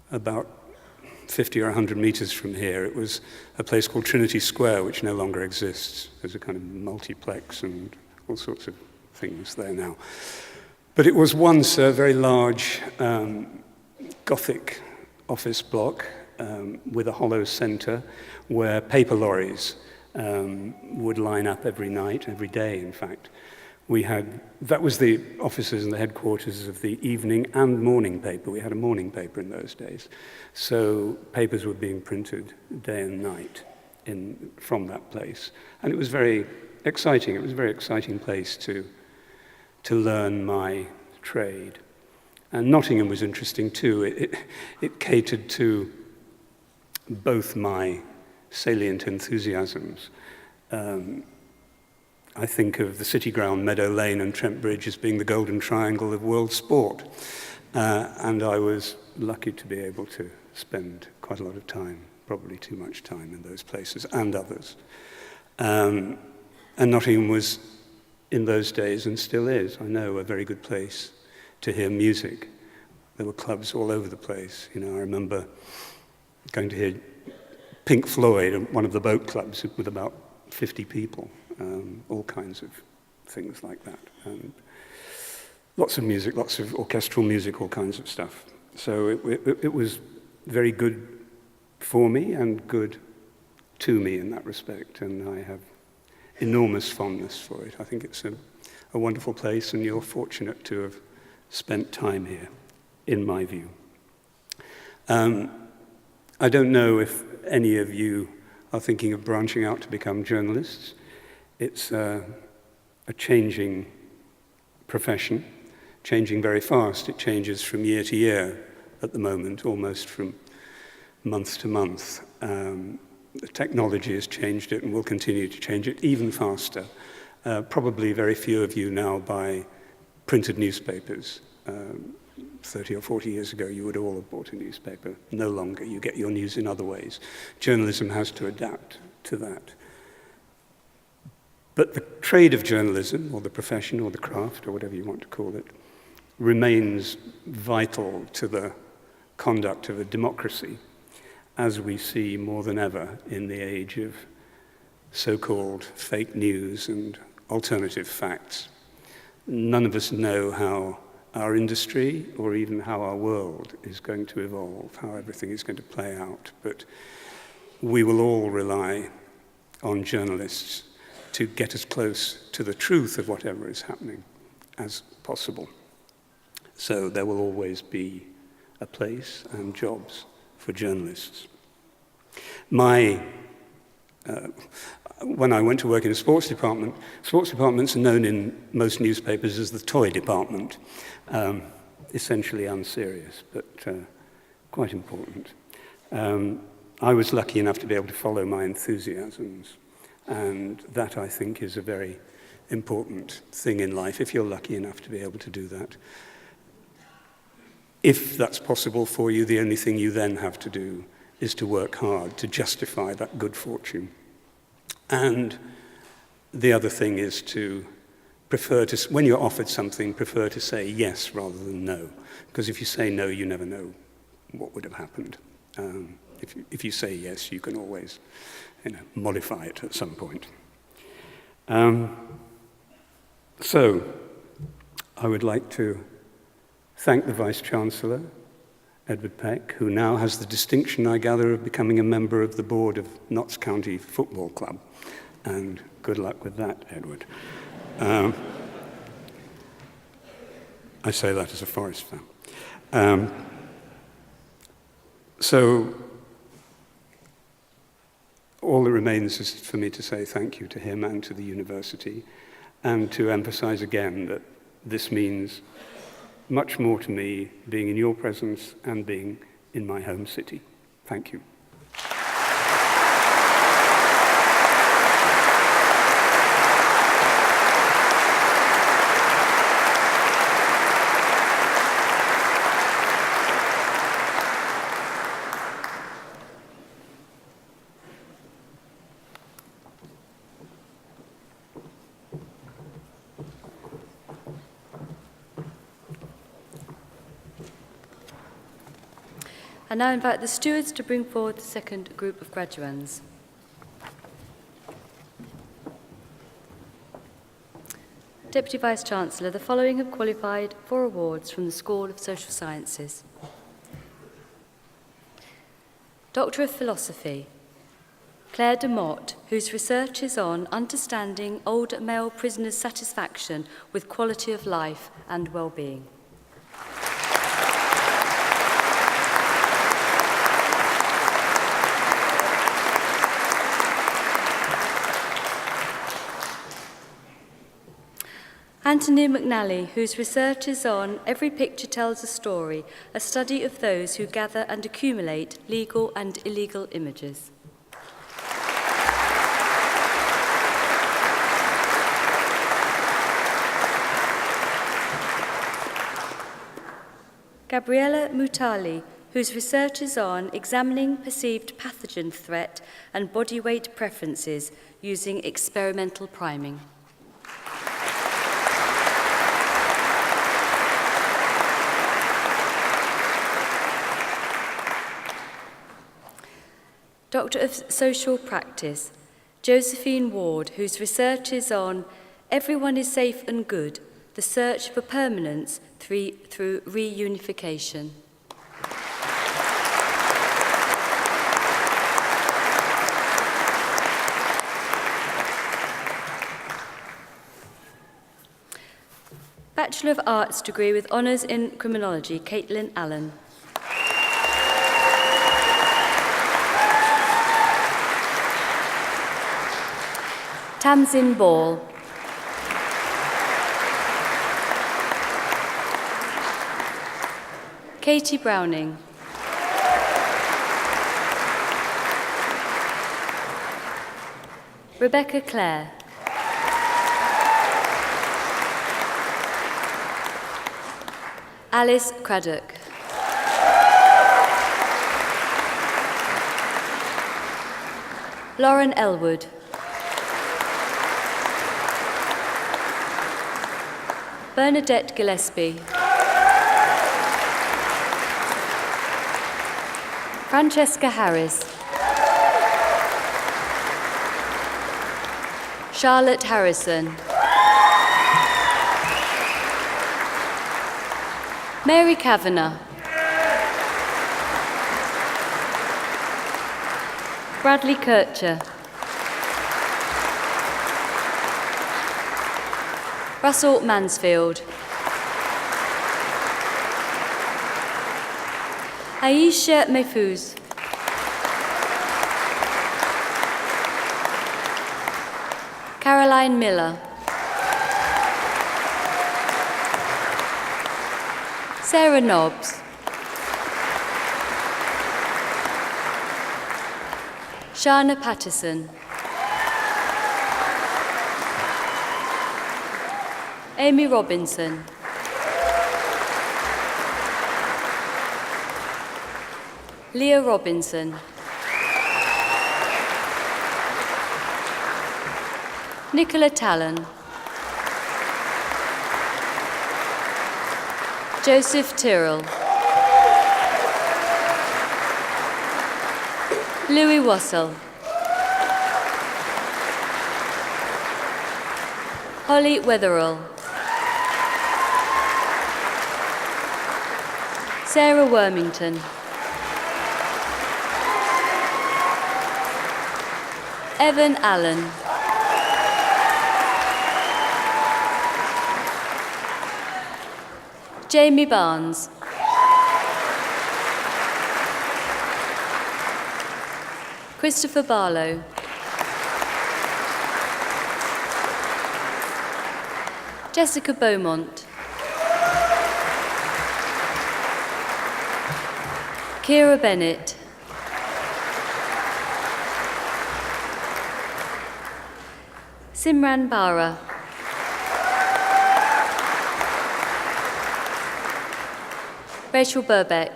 about 50 or 100 meters from here. It was a place called Trinity Square, which no longer exists. There's a kind of multiplex and all sorts of things there now. But it was once a very large Gothic office block with a hollow centre where paper lorries would line up every night, every day, in fact. That was the offices and the headquarters of the evening and morning paper. We had a morning paper in those days. So papers were being printed day and night from that place. And it was very exciting. It was a very exciting place to learn my trade. And Nottingham was interesting too. It catered to both my salient enthusiasms. I think of the City Ground, Meadow Lane and Trent Bridge as being the golden triangle of world sport. And I was lucky to be able to spend quite a lot of time, probably too much time in those places and others. And Nottingham was, in those days, and still is, I know, a very good place to hear music. There were clubs all over the place. You know, I remember going to hear Pink Floyd at one of the boat clubs with about 50 people, all kinds of things like that. And lots of music, lots of orchestral music, all kinds of stuff. So it was very good for me and good to me in that respect, and I have enormous fondness for it. I think it's a wonderful place, and you're fortunate to have spent time here, in my view. I don't know if any of you are thinking of branching out to become journalists. It's a changing profession, changing very fast. It changes from year to year at the moment, almost from month to month. The technology has changed it and will continue to change it even faster. Probably very few of you now buy printed newspapers. 30 or 40 years ago, you would all have bought a newspaper. No longer. You get your news in other ways. Journalism has to adapt to that. But the trade of journalism, or the profession, or the craft, or whatever you want to call it, remains vital to the conduct of a democracy, as we see more than ever in the age of so-called fake news and alternative facts. None of us know how our industry or even how our world is going to evolve, how everything is going to play out, but we will all rely on journalists to get as close to the truth of whatever is happening as possible. So there will always be a place and jobs for journalists. When I went to work in a sports departments are known in most newspapers as the toy department. Essentially unserious, but quite important. I was lucky enough to be able to follow my enthusiasms, and that, I think, is a very important thing in life, if you're lucky enough to be able to do that. If that's possible for you, the only thing you then have to do is to work hard to justify that good fortune. And the other thing is to prefer to, when you're offered something, prefer to say yes rather than no. Because if you say no, you never know what would have happened. If you say yes, you can always modify it at some point. So I would like to thank the Vice-Chancellor, Edward Peck, who now has the distinction, I gather, of becoming a member of the board of Notts County Football Club. And good luck with that, Edward. I say that as a Forest fan. So all that remains is for me to say thank you to him and to the university, and to emphasize again that this means much more to me being in your presence and being in my home city. Thank you.
I now invite the stewards to bring forward the second group of graduands. Deputy Vice-Chancellor, the following have qualified for awards from the School of Social Sciences. Doctor of Philosophy, Claire de Motte, whose research is on understanding older male prisoners' satisfaction with quality of life and well-being. Anthony McNally, whose research is on Every Picture Tells a Story, a study of those who gather and accumulate legal and illegal images. Gabriella Mutali, whose research is on examining perceived pathogen threat and body weight preferences using experimental priming. Doctor of Social Practice, Josephine Ward, whose research is on Everyone is Safe and Good, the search for permanence through reunification. Bachelor of Arts degree with honours in criminology, Caitlin Allen. Tamsin Ball. Katie Browning. Rebecca Clare. Alice Craddock. Lauren Elwood. Bernadette Gillespie. Francesca Harris. Charlotte Harrison. Mary Kavanagh. Bradley Kircher. Russell Mansfield. Aisha Mehfouz. Caroline Miller. Sarah Nobbs. Shana Patterson. Amy Robinson. Leah Robinson. Nicola Talon. Joseph Tyrrell. Louis Wassell. Holly Wetherall. Sarah Wormington. Evan Allen. Jamie Barnes. Christopher Barlow. Jessica Beaumont. Kira Bennett. Simran Bara. Rachel Burbeck.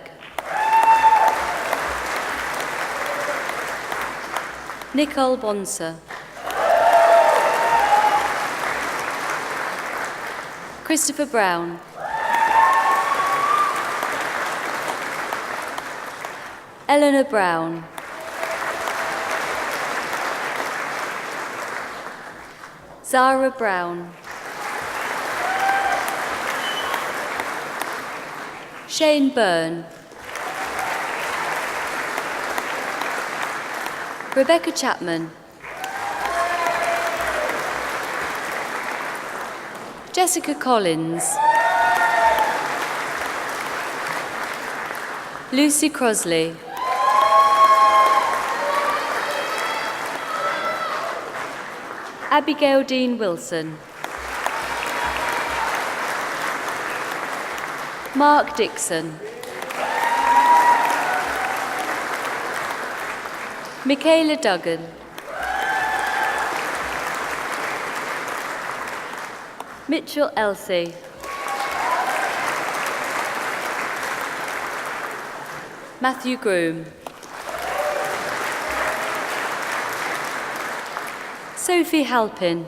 Nicole Bonser. Christopher Brown. Eleanor Brown. Zara Brown. Shane Byrne. Rebecca Chapman. Jessica Collins. Lucy Crosley. Abigail Dean Wilson. Mark Dixon. Michaela Duggan. Mitchell Elsey. Matthew Groom. Sophie Halpin.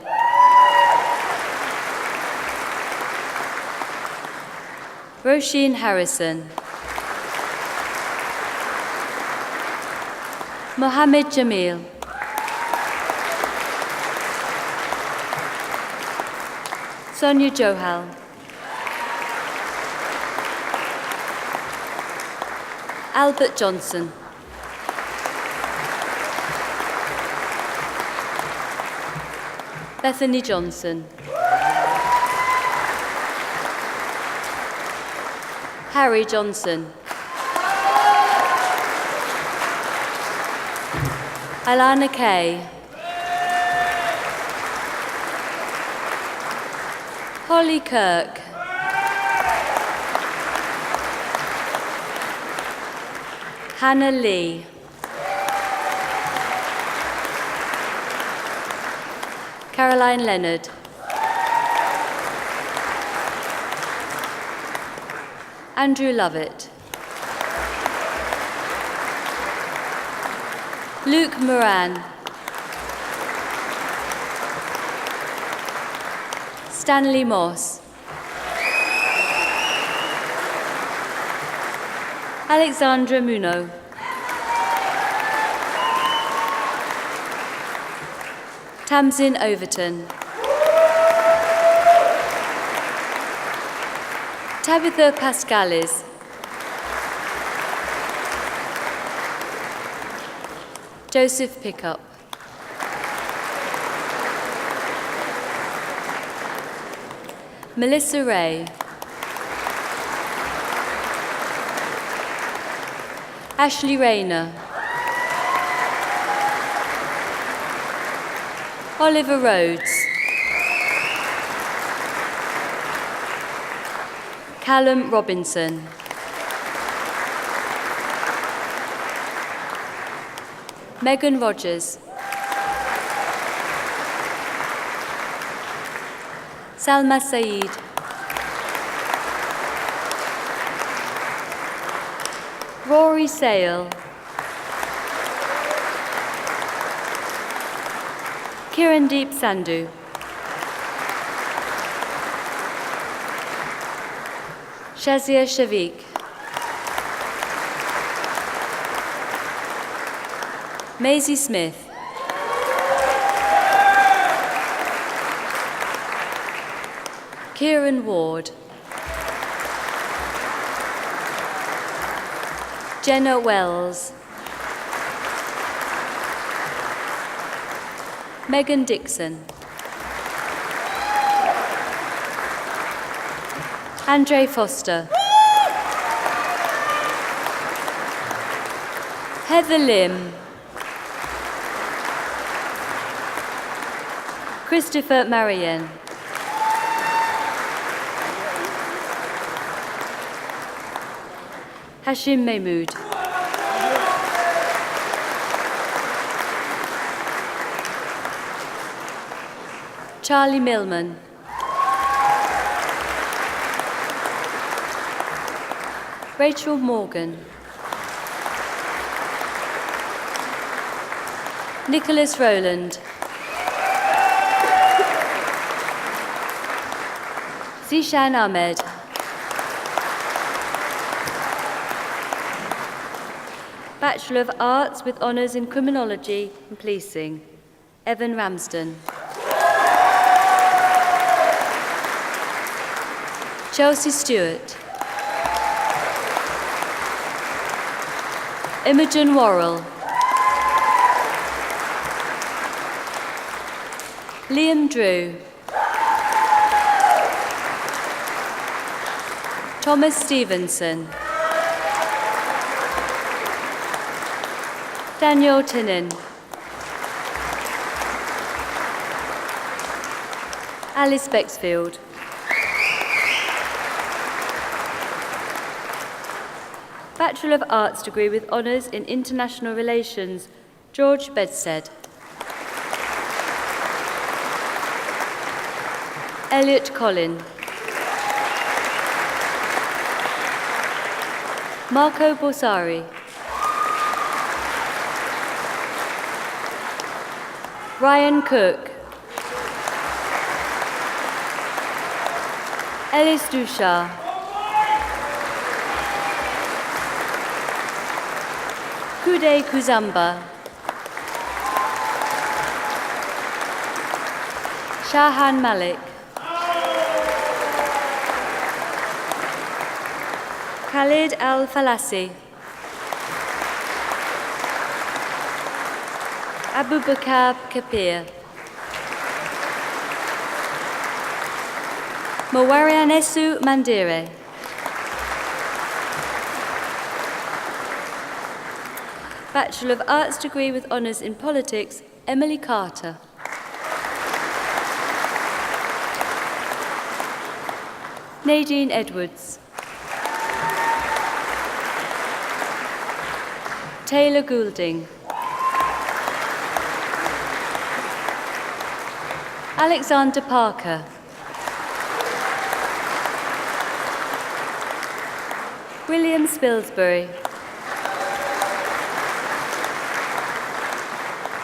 Roisin Harrison. Mohammed Jamil. Sonia Johal. Albert Johnson. Bethany Johnson. Harry Johnson. Alana Kay. Holly Kirk. Hannah Lee. Caroline Leonard. Andrew Lovett. Luke Moran. Stanley Moss. Alexandra Muno. Tamsin Overton. Tabitha Pascalis. Joseph Pickup. Melissa Ray. Ashley Rayner. Oliver Rhodes. Callum Robinson. Megan Rogers. Salma Saeed. Rory Sale. Kirandeep Sandhu. Shazia Shaviq. Maisie Smith. Kieran Ward. Jenna Wells. Megan Dixon. Andre Foster. Heather Lim. Christopher Marianne. Hashim Mahmood. Charlie Millman. Rachel Morgan. Nicholas Rowland. Zishan Ahmed. Bachelor of Arts with Honours in Criminology and Policing, Evan Ramsden. Chelsea Stewart. Imogen Worrell. Liam Drew. Thomas Stevenson. Daniel Tinnin. Alice Bexfield. Bachelor of Arts degree with Honours in International Relations, George Bedstead. Elliot Collin. Marco Borsari. Ryan Cook. Ellis Dushar. Kude Kuzamba. Shahan Malik. Khalid Al-Falassi. Abu Bakar Kapir. Mawarianesu Mandire. Bachelor of Arts degree with Honours in Politics, Emily Carter. Nadine Edwards. Taylor Goulding. Alexander Parker. William Spilsbury.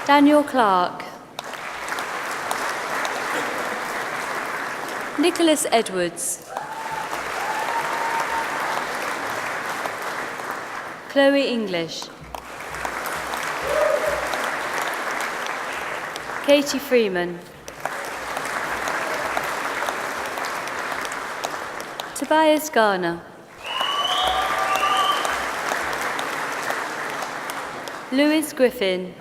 Daniel Clark. Nicholas Edwards. Chloe English. Katie Freeman. Tobias Garner. Lewis Griffin.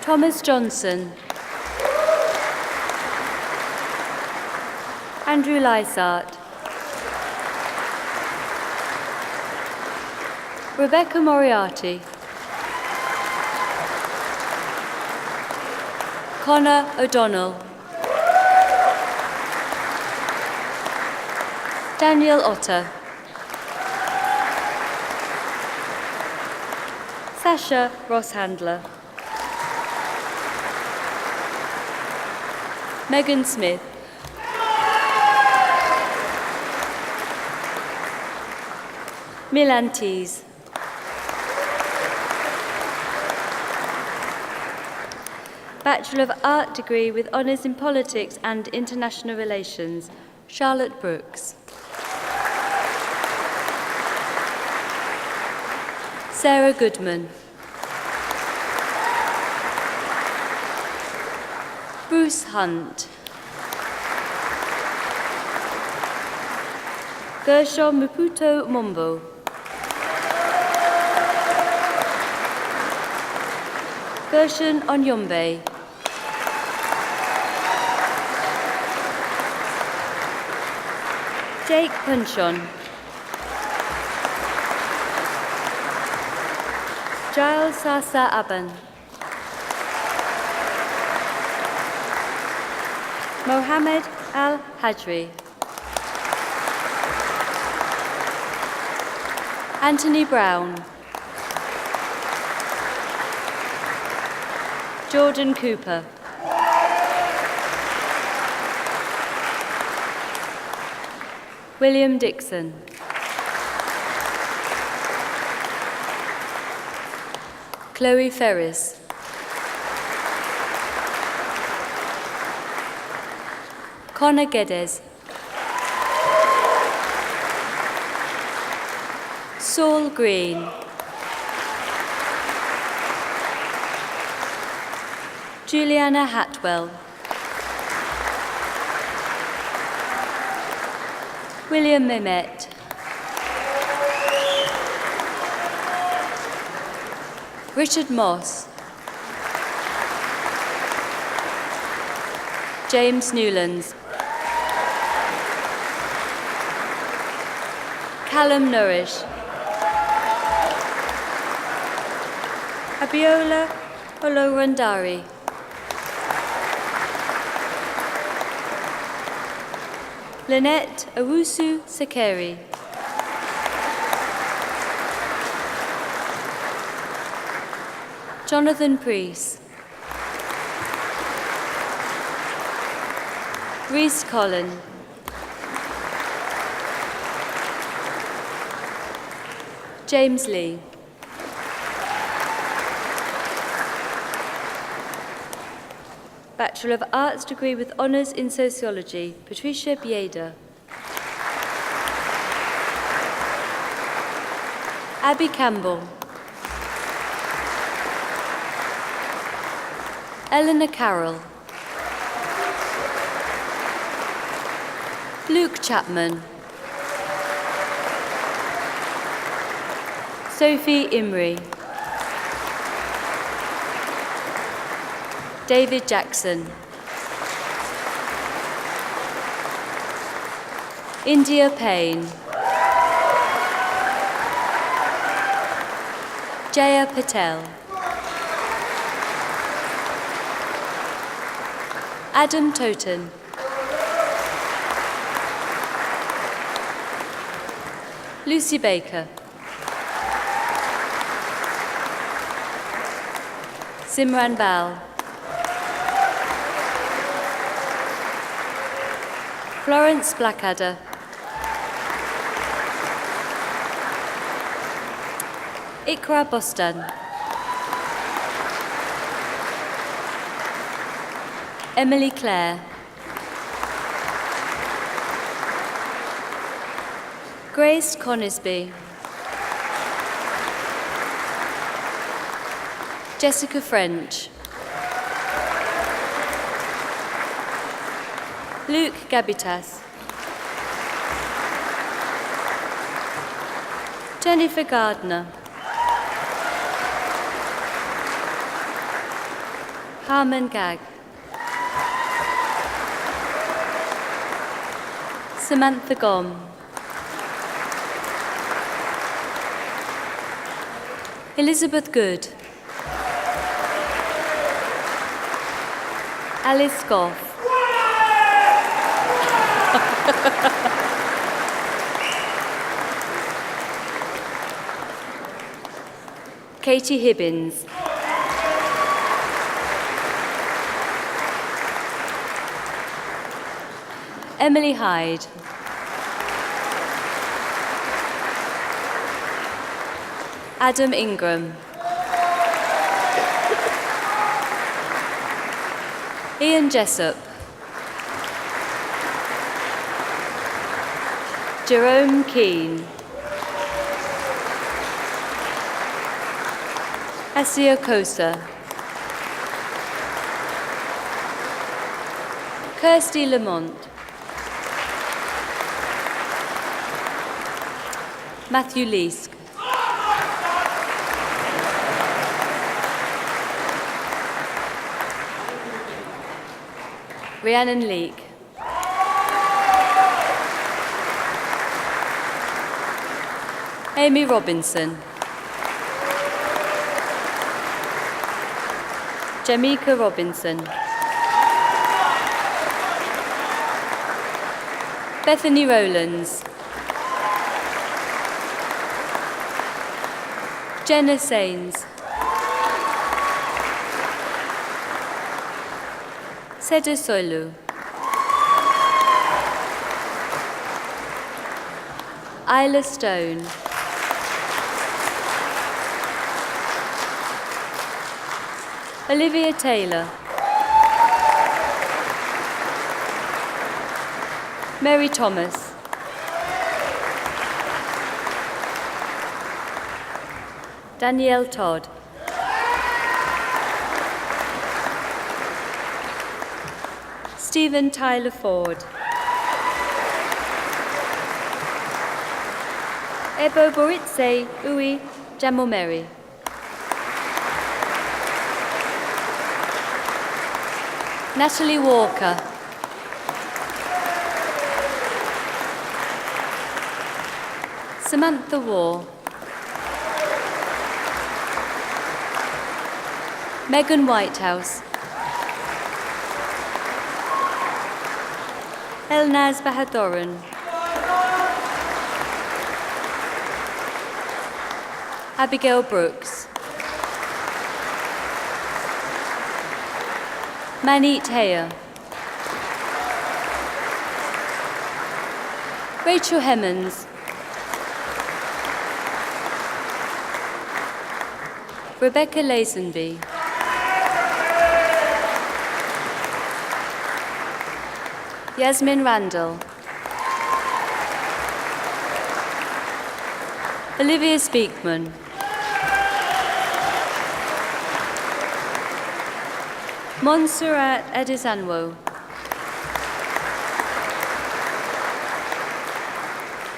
Thomas Johnson. Andrew Lysart. Rebecca Moriarty. Connor O'Donnell. Daniel Otter. Sasha Rosshandler. Megan Smith. Milan Tees. Bachelor of Art degree with honours in politics and international relations, Charlotte Brooks. Sarah Goodman. Bruce Hunt. Gershom Maputo Mombo. Gershon Onyombe. Jake Punchon. Giles Sasa Aban. Mohammed Al Hajri. Anthony Brown. Jordan Cooper. William Dixon. Chloe Ferris. Connor Geddes. Saul Green. Juliana Hatwell. William Mehmet. Richard Moss. James Newlands. Callum Nourish. Abiola Olorundari. Lynette Owusu Sekeri. Jonathan Priest. Reese Collin. James Lee. Bachelor of Arts degree with honours in sociology, Patricia Bieda. Abby Campbell. Eleanor Carroll. Luke Chapman. Sophie Imrie. David Jackson. India Payne. Jaya Patel. Adam Toten. Lucy Baker. Simran Bal. Florence Blackadder. Ikra Bostan. Emily Clare. Grace Conisby. Jessica French. Luke Gabitas. Jennifer Gardner. Harman Gag. Samantha Gom. Elizabeth Good. Alice Goff. Katie Hibbins. Emily Hyde. Adam Ingram. Ian Jessup. Jerome Keane. Asia Kosa. Kirsty Lamont. Matthew Leask. Rhiannon Leake. Amy Robinson. Jamaica Robinson. Bethany Rowlands. Jenna Sains. Seda Soilu. Isla Stone. Olivia Taylor. Mary Thomas. Danielle Todd. Stephen Tyler Ford. Ebo Boritse Uwe Jamomeri. Natalie Walker. Samantha Waugh. Megan Whitehouse. Elnaz Bahadoran. Abigail Brooks. Manit Heyer. Rachel Hemmons. Rebecca Lazenby. Yasmin Randall. Olivia Speakman. Montserrat Edizanwo.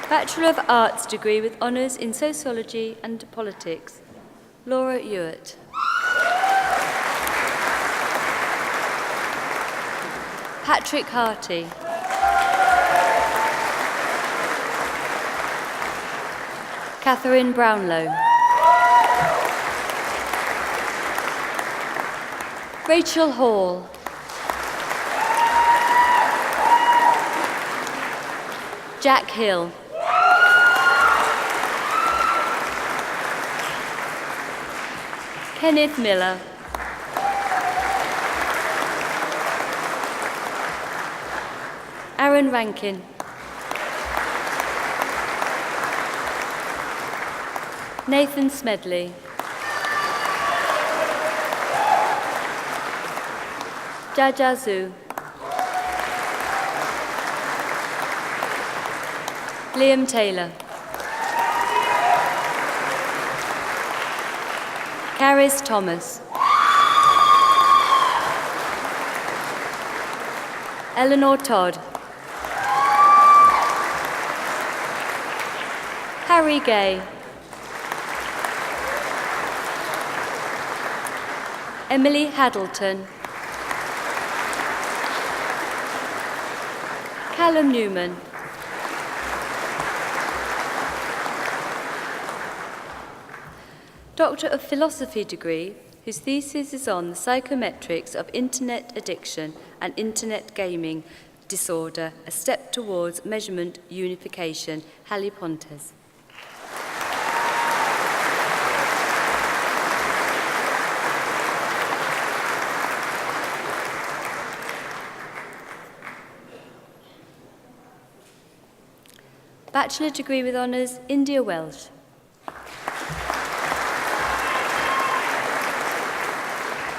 Bachelor of Arts degree with honours in Sociology and Politics, Laura Ewart. Patrick Harty. Catherine Brownlow. Rachel Hall. Jack Hill. Kenneth Miller. Aaron Rankin. Nathan Smedley. Jaja Zhu. Liam Taylor. Caris Thomas. Eleanor Todd. Harry Gay. Emily Haddleton. Callum Newman. Doctor of Philosophy degree, whose thesis is on the psychometrics of internet addiction and internet gaming disorder, a step towards measurement unification, Hallie Pontes. Bachelor degree with honours, India Welsh.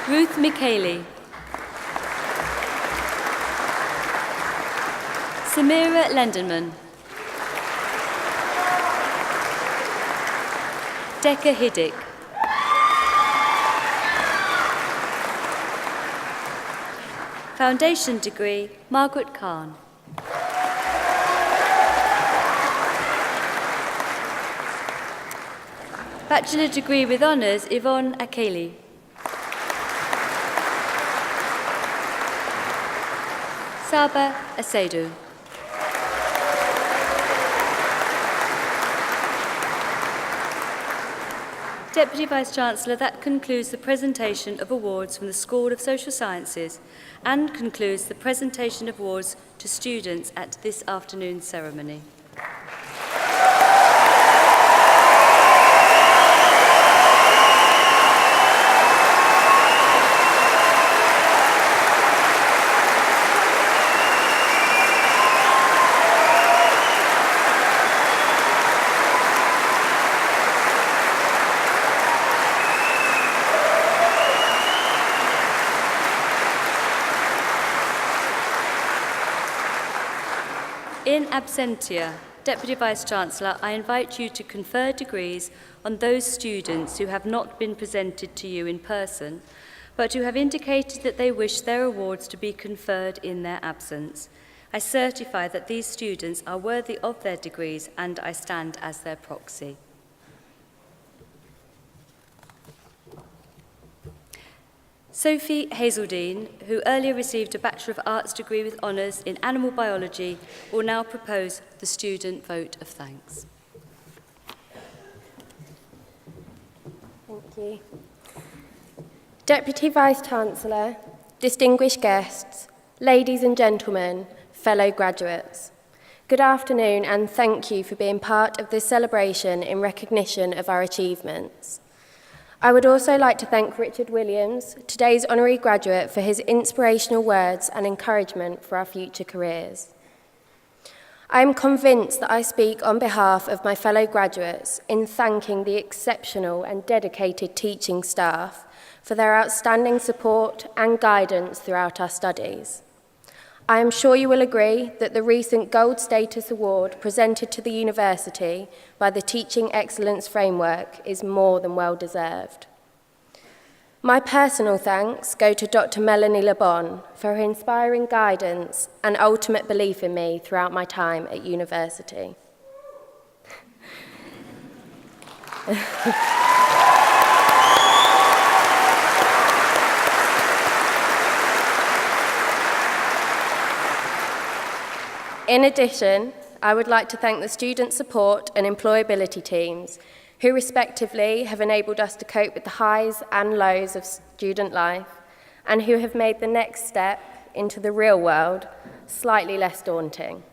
Ruth Michaeli. Samira Lendenman. Decca Hiddick. Foundation degree, Margaret Khan. Bachelor degree with honours, Yvonne Akeli. Saba Asedu. Deputy Vice-Chancellor, that concludes the presentation of awards from the School of Social Sciences and concludes the presentation of awards to students at this afternoon's ceremony. In absentia, Deputy Vice-Chancellor, I invite you to confer degrees on those students who have not been presented to you in person, but who have indicated that they wish their awards to be conferred in their absence. I certify that these students are worthy of their degrees and I stand as their proxy. Sophie Hazeldine, who earlier received a Bachelor of Arts degree with honours in animal biology, will now propose the student vote of thanks.
Thank you. Deputy Vice-Chancellor, distinguished guests, ladies and gentlemen, fellow graduates, good afternoon and thank you for being part of this celebration in recognition of our achievements. I would also like to thank Richard Williams, today's honorary graduate, for his inspirational words and encouragement for our future careers. I am convinced that I speak on behalf of my fellow graduates in thanking the exceptional and dedicated teaching staff for their outstanding support and guidance throughout our studies. I am sure you will agree that the recent Gold Status Award presented to the university by the Teaching Excellence Framework is more than well deserved. My personal thanks go to Dr. Melanie LeBon for her inspiring guidance and ultimate belief in me throughout my time at university. In addition, I would like to thank the student support and employability teams who respectively have enabled us to cope with the highs and lows of student life and who have made the next step into the real world slightly less daunting.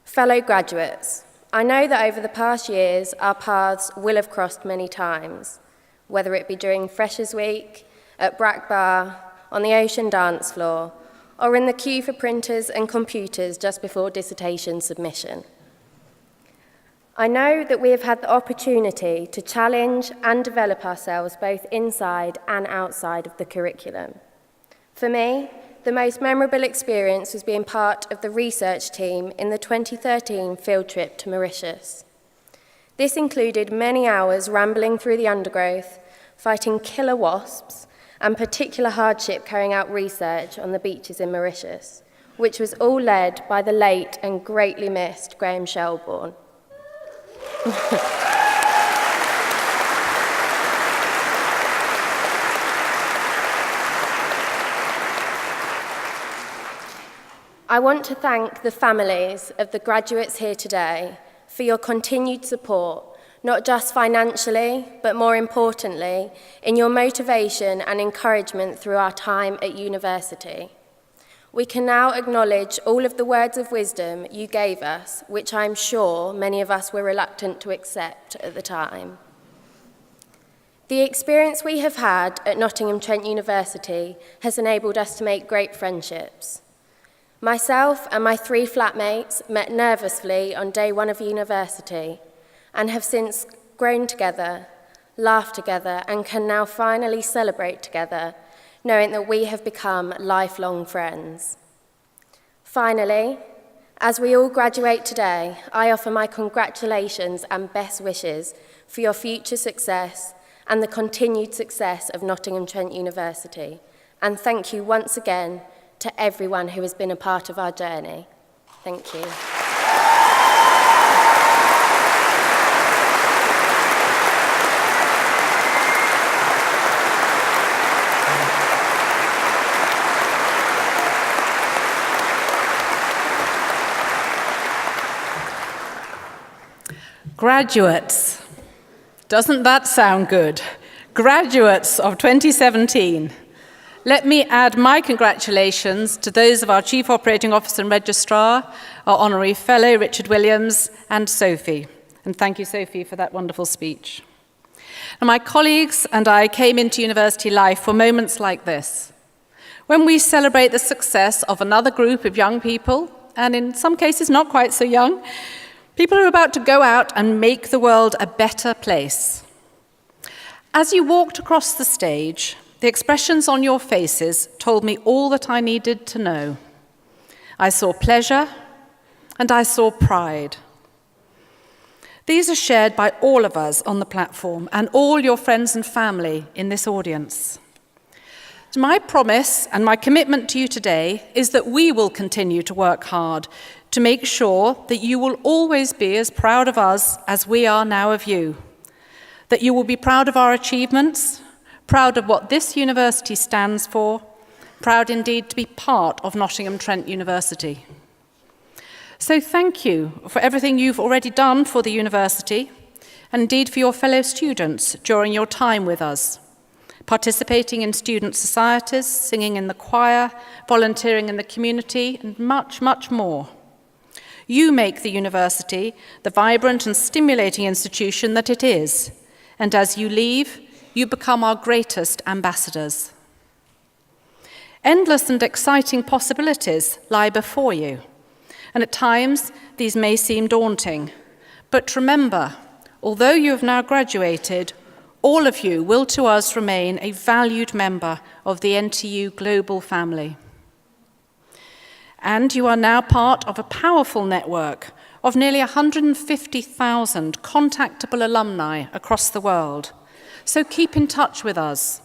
Fellow graduates, I know that over the past years our paths will have crossed many times, whether it be during Freshers' Week, at Brack Bar, on the Ocean dance floor, or in the queue for printers and computers just before dissertation submission. I know that we have had the opportunity to challenge and develop ourselves both inside and outside of the curriculum. For me, the most memorable experience was being part of the research team in the 2013 field trip to Mauritius. This included many hours rambling through the undergrowth, fighting killer wasps, and particular hardship carrying out research on the beaches in Mauritius, which was all led by the late and greatly missed Graham Shelbourne. I want to thank the families of the graduates here today for your continued support, not just financially, but more importantly, in your motivation and encouragement through our time at university. We can now acknowledge all of the words of wisdom you gave us, which I'm sure many of us were reluctant to accept at the time. The experience we have had at Nottingham Trent University has enabled us to make great friendships. Myself and my 3 flatmates met nervously on day 1 of university and have since grown together, laughed together, and can now finally celebrate together, knowing that we have become lifelong friends. Finally, as we all graduate today, I offer my congratulations and best wishes for your future success and the continued success of Nottingham Trent University. And thank you once again to everyone who has been a part of our journey. Thank you.
Graduates. Doesn't that sound good? Graduates of 2017. Let me add my congratulations to those of our Chief Operating Officer and Registrar, our Honorary Fellow Richard Williams, and Sophie. And thank you, Sophie, for that wonderful speech. And my colleagues and I came into university life for moments like this, when we celebrate the success of another group of young people, and in some cases not quite so young, people who are about to go out and make the world a better place. As you walked across the stage, the expressions on your faces told me all that I needed to know. I saw pleasure and I saw pride. These are shared by all of us on the platform and all your friends and family in this audience. My promise and my commitment to you today is that we will continue to work hard to make sure that you will always be as proud of us as we are now of you, that you will be proud of our achievements, proud of what this university stands for, proud indeed to be part of Nottingham Trent University. So thank you for everything you've already done for the university, and indeed for your fellow students during your time with us, participating in student societies, singing in the choir, volunteering in the community, and much, much more. You make the university the vibrant and stimulating institution that it is, and as you leave, you become our greatest ambassadors. Endless and exciting possibilities lie before you, and at times these may seem daunting. But remember, although you have now graduated, all of you will to us remain a valued member of the NTU global family. And you are now part of a powerful network of nearly 150,000 contactable alumni across the world. So keep in touch with us.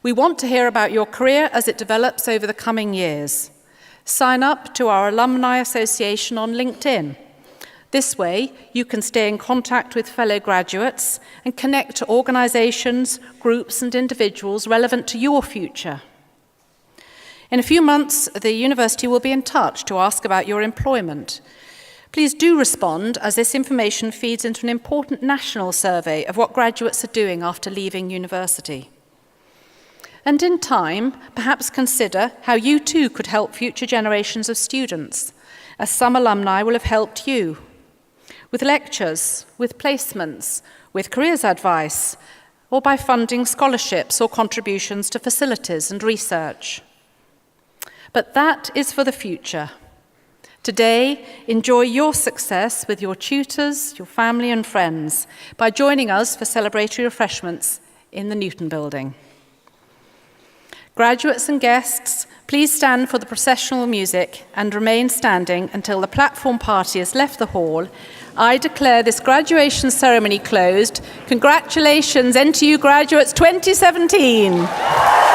We want to hear about your career as it develops over the coming years. Sign up to our Alumni Association on LinkedIn. This way, you can stay in contact with fellow graduates and connect to organisations, groups and individuals relevant to your future. In a few months, the university will be in touch to ask about your employment. Please do respond, as this information feeds into an important national survey of what graduates are doing after leaving university. And in time, perhaps consider how you too could help future generations of students, as some alumni will have helped you, with lectures, with placements, with careers advice, or by funding scholarships or contributions to facilities and research. But that is for the future. Today, enjoy your success with your tutors, your family and friends by joining us for celebratory refreshments in the Newton building. Graduates and guests, please stand for the processional music and remain standing until the platform party has left the hall. I declare this graduation ceremony closed. Congratulations, NTU graduates 2017.